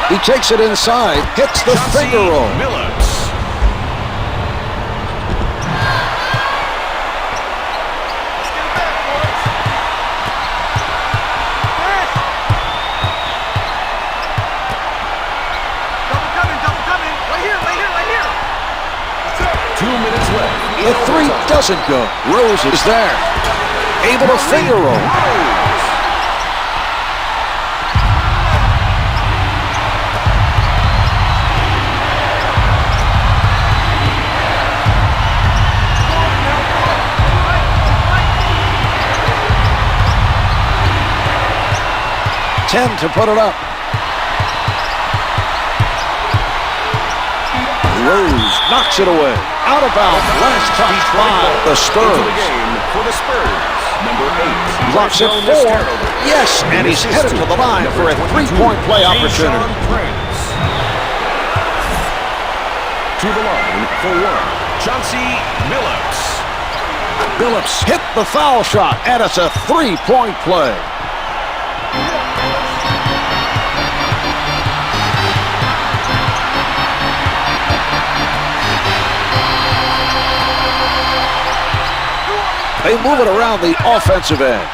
He takes it inside, hits the Chauncey finger roll. Billups. Let's get it back, boys. Back. Double coming. Right here. 2 minutes left. The 3 doesn't go. Rose is there. Able to finger roll. Rose. To put it up. Rose knocks it away. Out of bounds. Last touch by the Spurs. Into the game for the Spurs. Number 8. Blocks it 4. Yes, and he's headed to the line for a three-point play opportunity. To the line for 1. Chauncey Billups. Billups hit the foul shot, and it's a three-point play. They move it around the offensive end.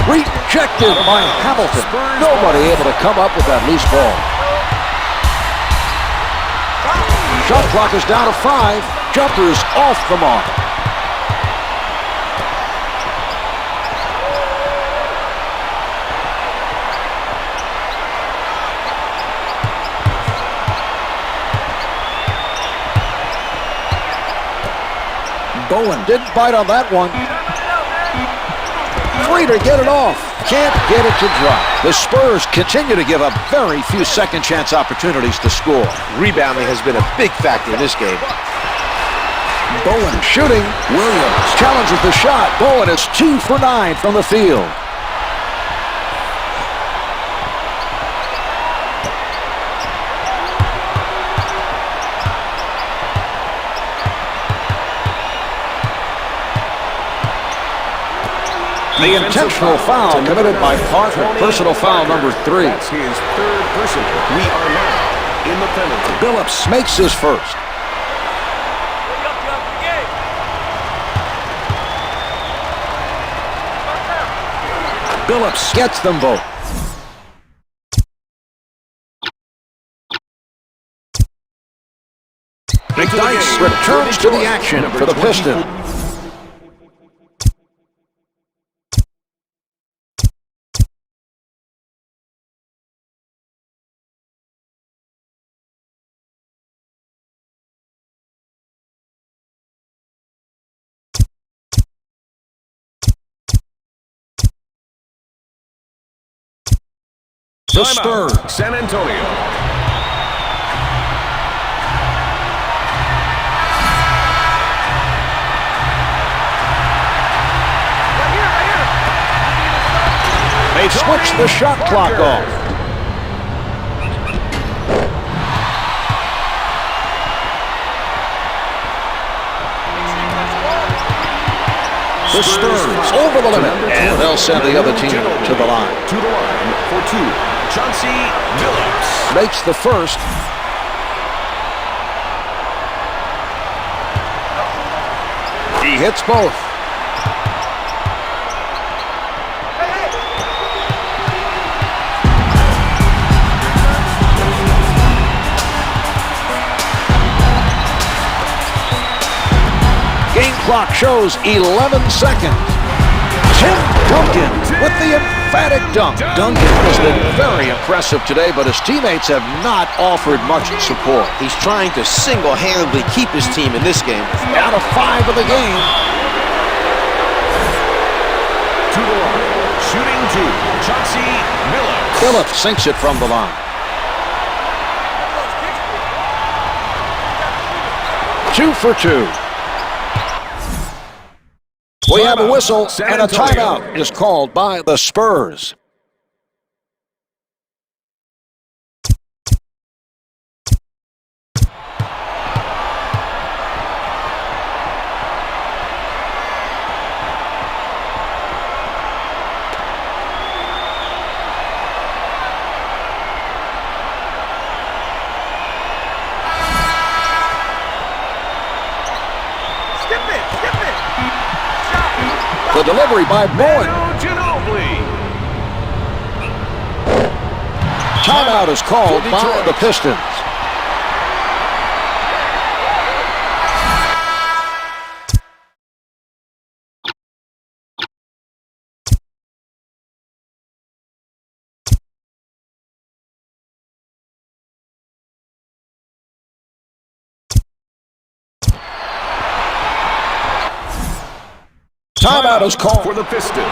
Rejected by Hamilton. Nobody able to come up with that loose ball. Shot clock is down to 5. Jumpers off the mark. Bowen didn't bite on that one. Free to get it off. Can't get it to drop. The Spurs continue to give up very few second chance opportunities to score. Rebounding has been a big factor in this game. Bowen shooting. Williams challenges the shot. Bowen is 2 for 9 from the field. The intentional foul committed by Parker. Personal foul number 3. That's his 3rd personal. We are now in the penalty. Billups makes his first. Billups gets them both. McDyess returns to the action for the Pistons. The Spurs. San Antonio. They switch the shot clock off. The Spurs over the limit, and they'll send the other team to the line. To the line for 2. Chauncey Billups makes the first. He hits both. Game clock shows 11 seconds. Tim Duncan with the emphatic dunk. Duncan has been very impressive today, but his teammates have not offered much support. He's trying to single-handedly keep his team in this game. Out of 5 of the game. To the line. Shooting 2. Chauncey Billups. Billups sinks it from the line. 2 for 2. We have a whistle, and a timeout is called by the Spurs. The delivery by Bowen. Timeout is called by the Pistons. Timeout is called for the Pistons.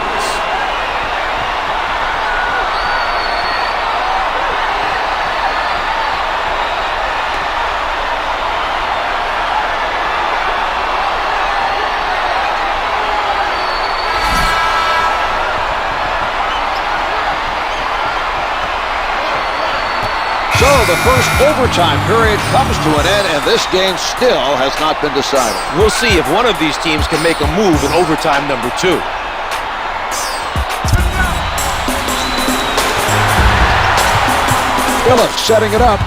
So the first overtime period comes to an end, and this game still has not been decided. We'll see if one of these teams can make a move in overtime number 2. Billups setting it up.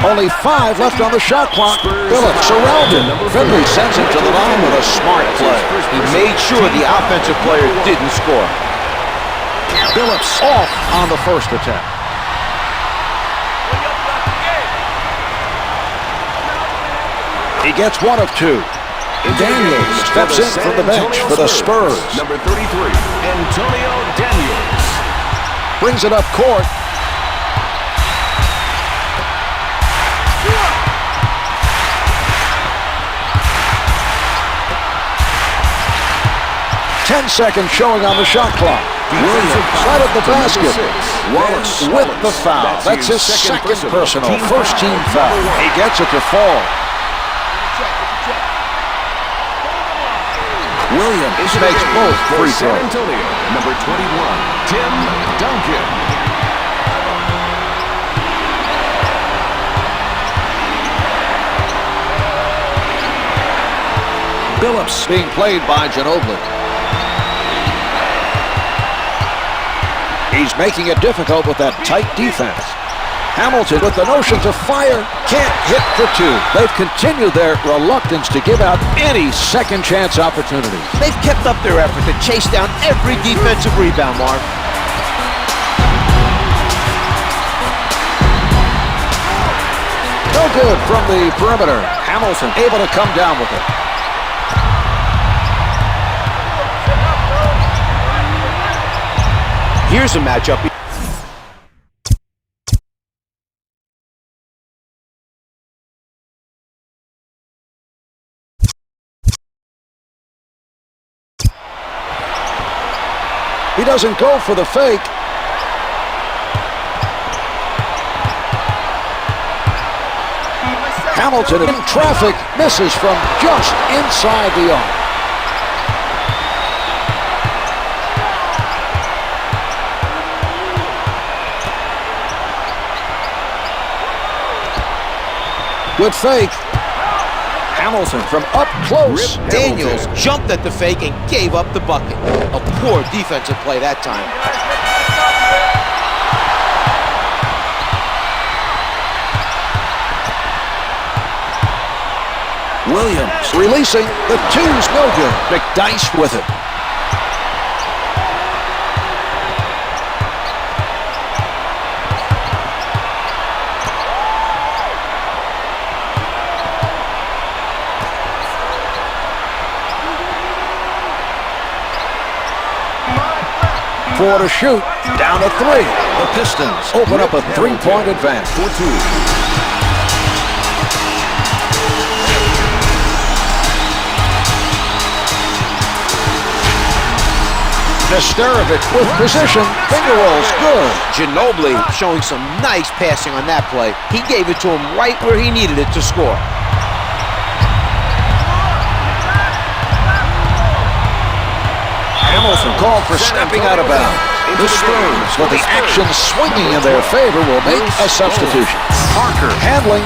Only 5 left on the shot clock. Billups surrounded. Finley sends it to the line with a smart play. He made sure the offensive player didn't score. Billups off on the first attempt. He gets 1 of 2. Daniels steps in from the bench for the Spurs. Number 33, Antonio Daniels. Brings it up court. Ten-second showing on the shot clock. Williams right at the basket. Wallace with the foul. That's his second personal. First team foul. He gets it to fall. Williams makes both free throws. San Antonio, number 21, Tim Duncan. Billups being played by Ginobili. He's making it difficult with that tight defense. Hamilton with the notion to fire, can't hit for 2. They've continued their reluctance to give out any second chance opportunities. They've kept up their effort to chase down every defensive rebound, Mark. No good from the perimeter. Hamilton able to come down with it. Here's a matchup. He doesn't go for the fake. Hamilton in traffic misses from just inside the arc. Good fake. Hamilton from up close. Daniels jumped at the fake and gave up the bucket. A poor defensive play that time. Williams releasing. The 2's no good. McDyess with it. Four to shoot. Down to 3. The Pistons open up a 3-point advantage. 4-2. Nesterovic with position. Finger rolls good. Ginobili showing some nice passing on that play. He gave it to him right where he needed it to score. Hamilton called for stepping out of bounds. The Spurs, with the action swinging in their favor, will make a substitution. Parker handling.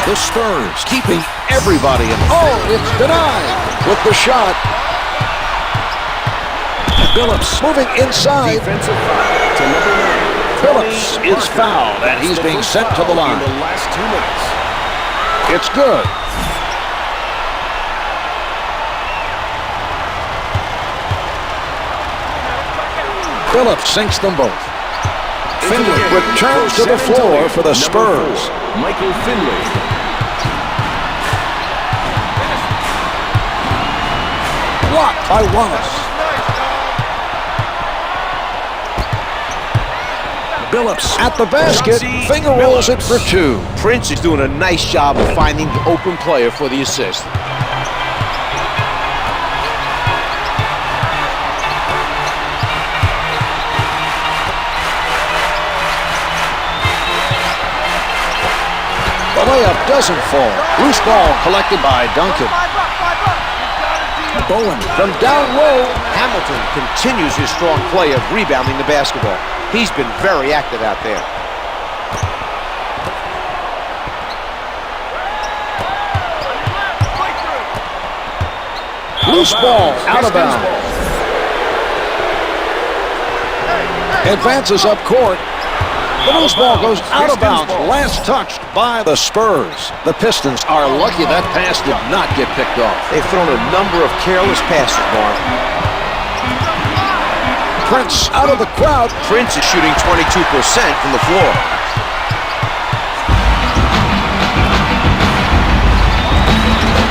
The Spurs keeping everybody in the field. It's denied with the shot. Billups moving inside. Defensive foul to number 9. Billups is fouled, and he's being sent to the line. In the last 2 minutes. It's good. Billups sinks them both. Finley returns to the floor for the Spurs. Michael Finley. Blocked by Wallace. Billups at the basket. Finger rolls it for 2. Prince is doing a nice job of finding the open player for the assist. The layup doesn't fall. Loose ball collected by Duncan. Bowen from down low. Hamilton continues his strong play of rebounding the basketball. He's been very active out there. Loose ball out of bounds. Advances up court. The loose ball goes out of bounds. Last touched by the Spurs. The Pistons are lucky that pass did not get picked off. They've thrown a number of careless passes, Mark. Prince out of the crowd. Prince is shooting 22% from the floor.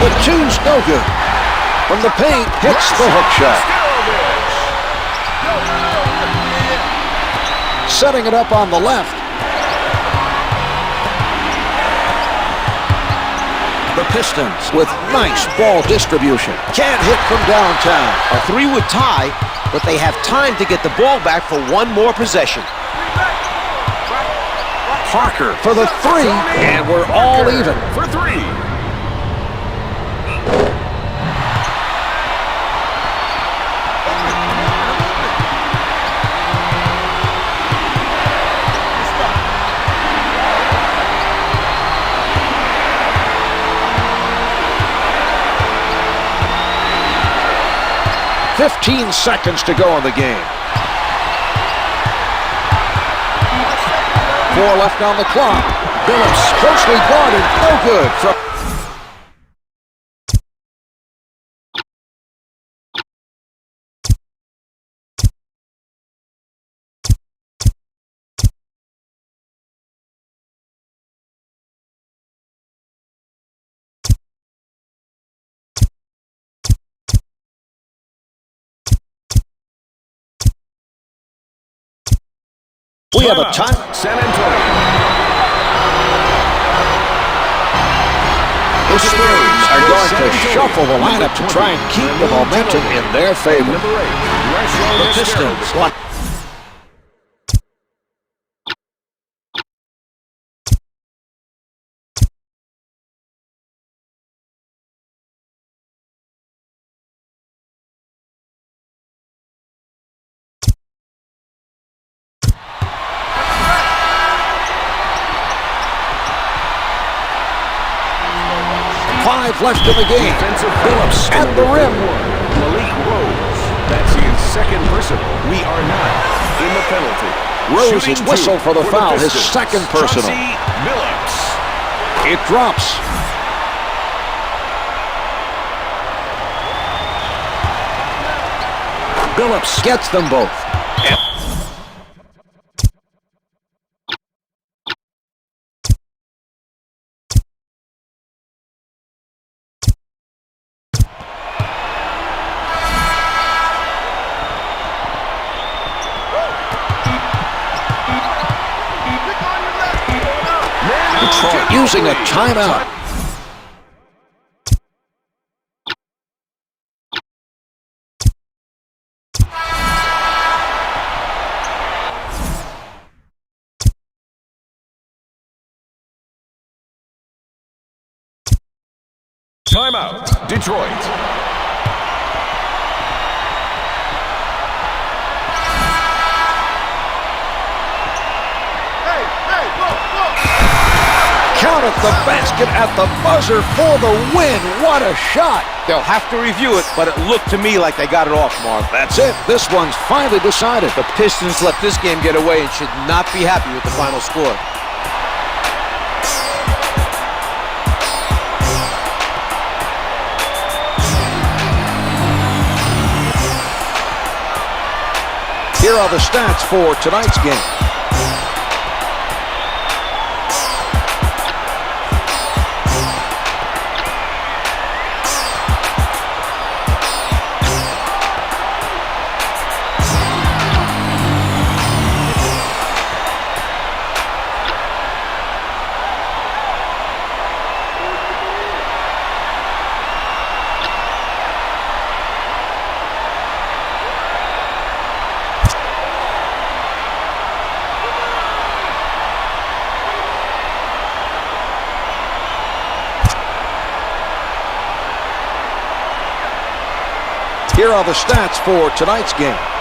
The two's no good. From the paint, hits the hook shot. Setting it up on the left. The Pistons with nice ball distribution. Can't hit from downtown. A 3 would tie, but they have time to get the ball back for one more possession. Parker for the 3, and we're all even. For 3. $15 seconds to go in the game. 4 left on the clock. Billups closely guarded, no good. From we have a time. San Antonio. The Spurs are going to shuffle the lineup to try and keep the momentum in their favor. Number 8. The Pistons want. Left in the game. Billups at the rim. Malik Rose. That's his second personal. We are not in the penalty. Rose is whistled for the foul, his second personal. Chauncey Billups. It drops. Billups gets them both. Using a timeout. Timeout, Detroit. Counted the basket at the buzzer for the win. What a shot. They'll have to review it, but it looked to me like they got it off, Mark. That's it. This one's finally decided. The Pistons let this game get away and should not be happy with the final score. Here are the stats for tonight's game. Here are the stats for tonight's game.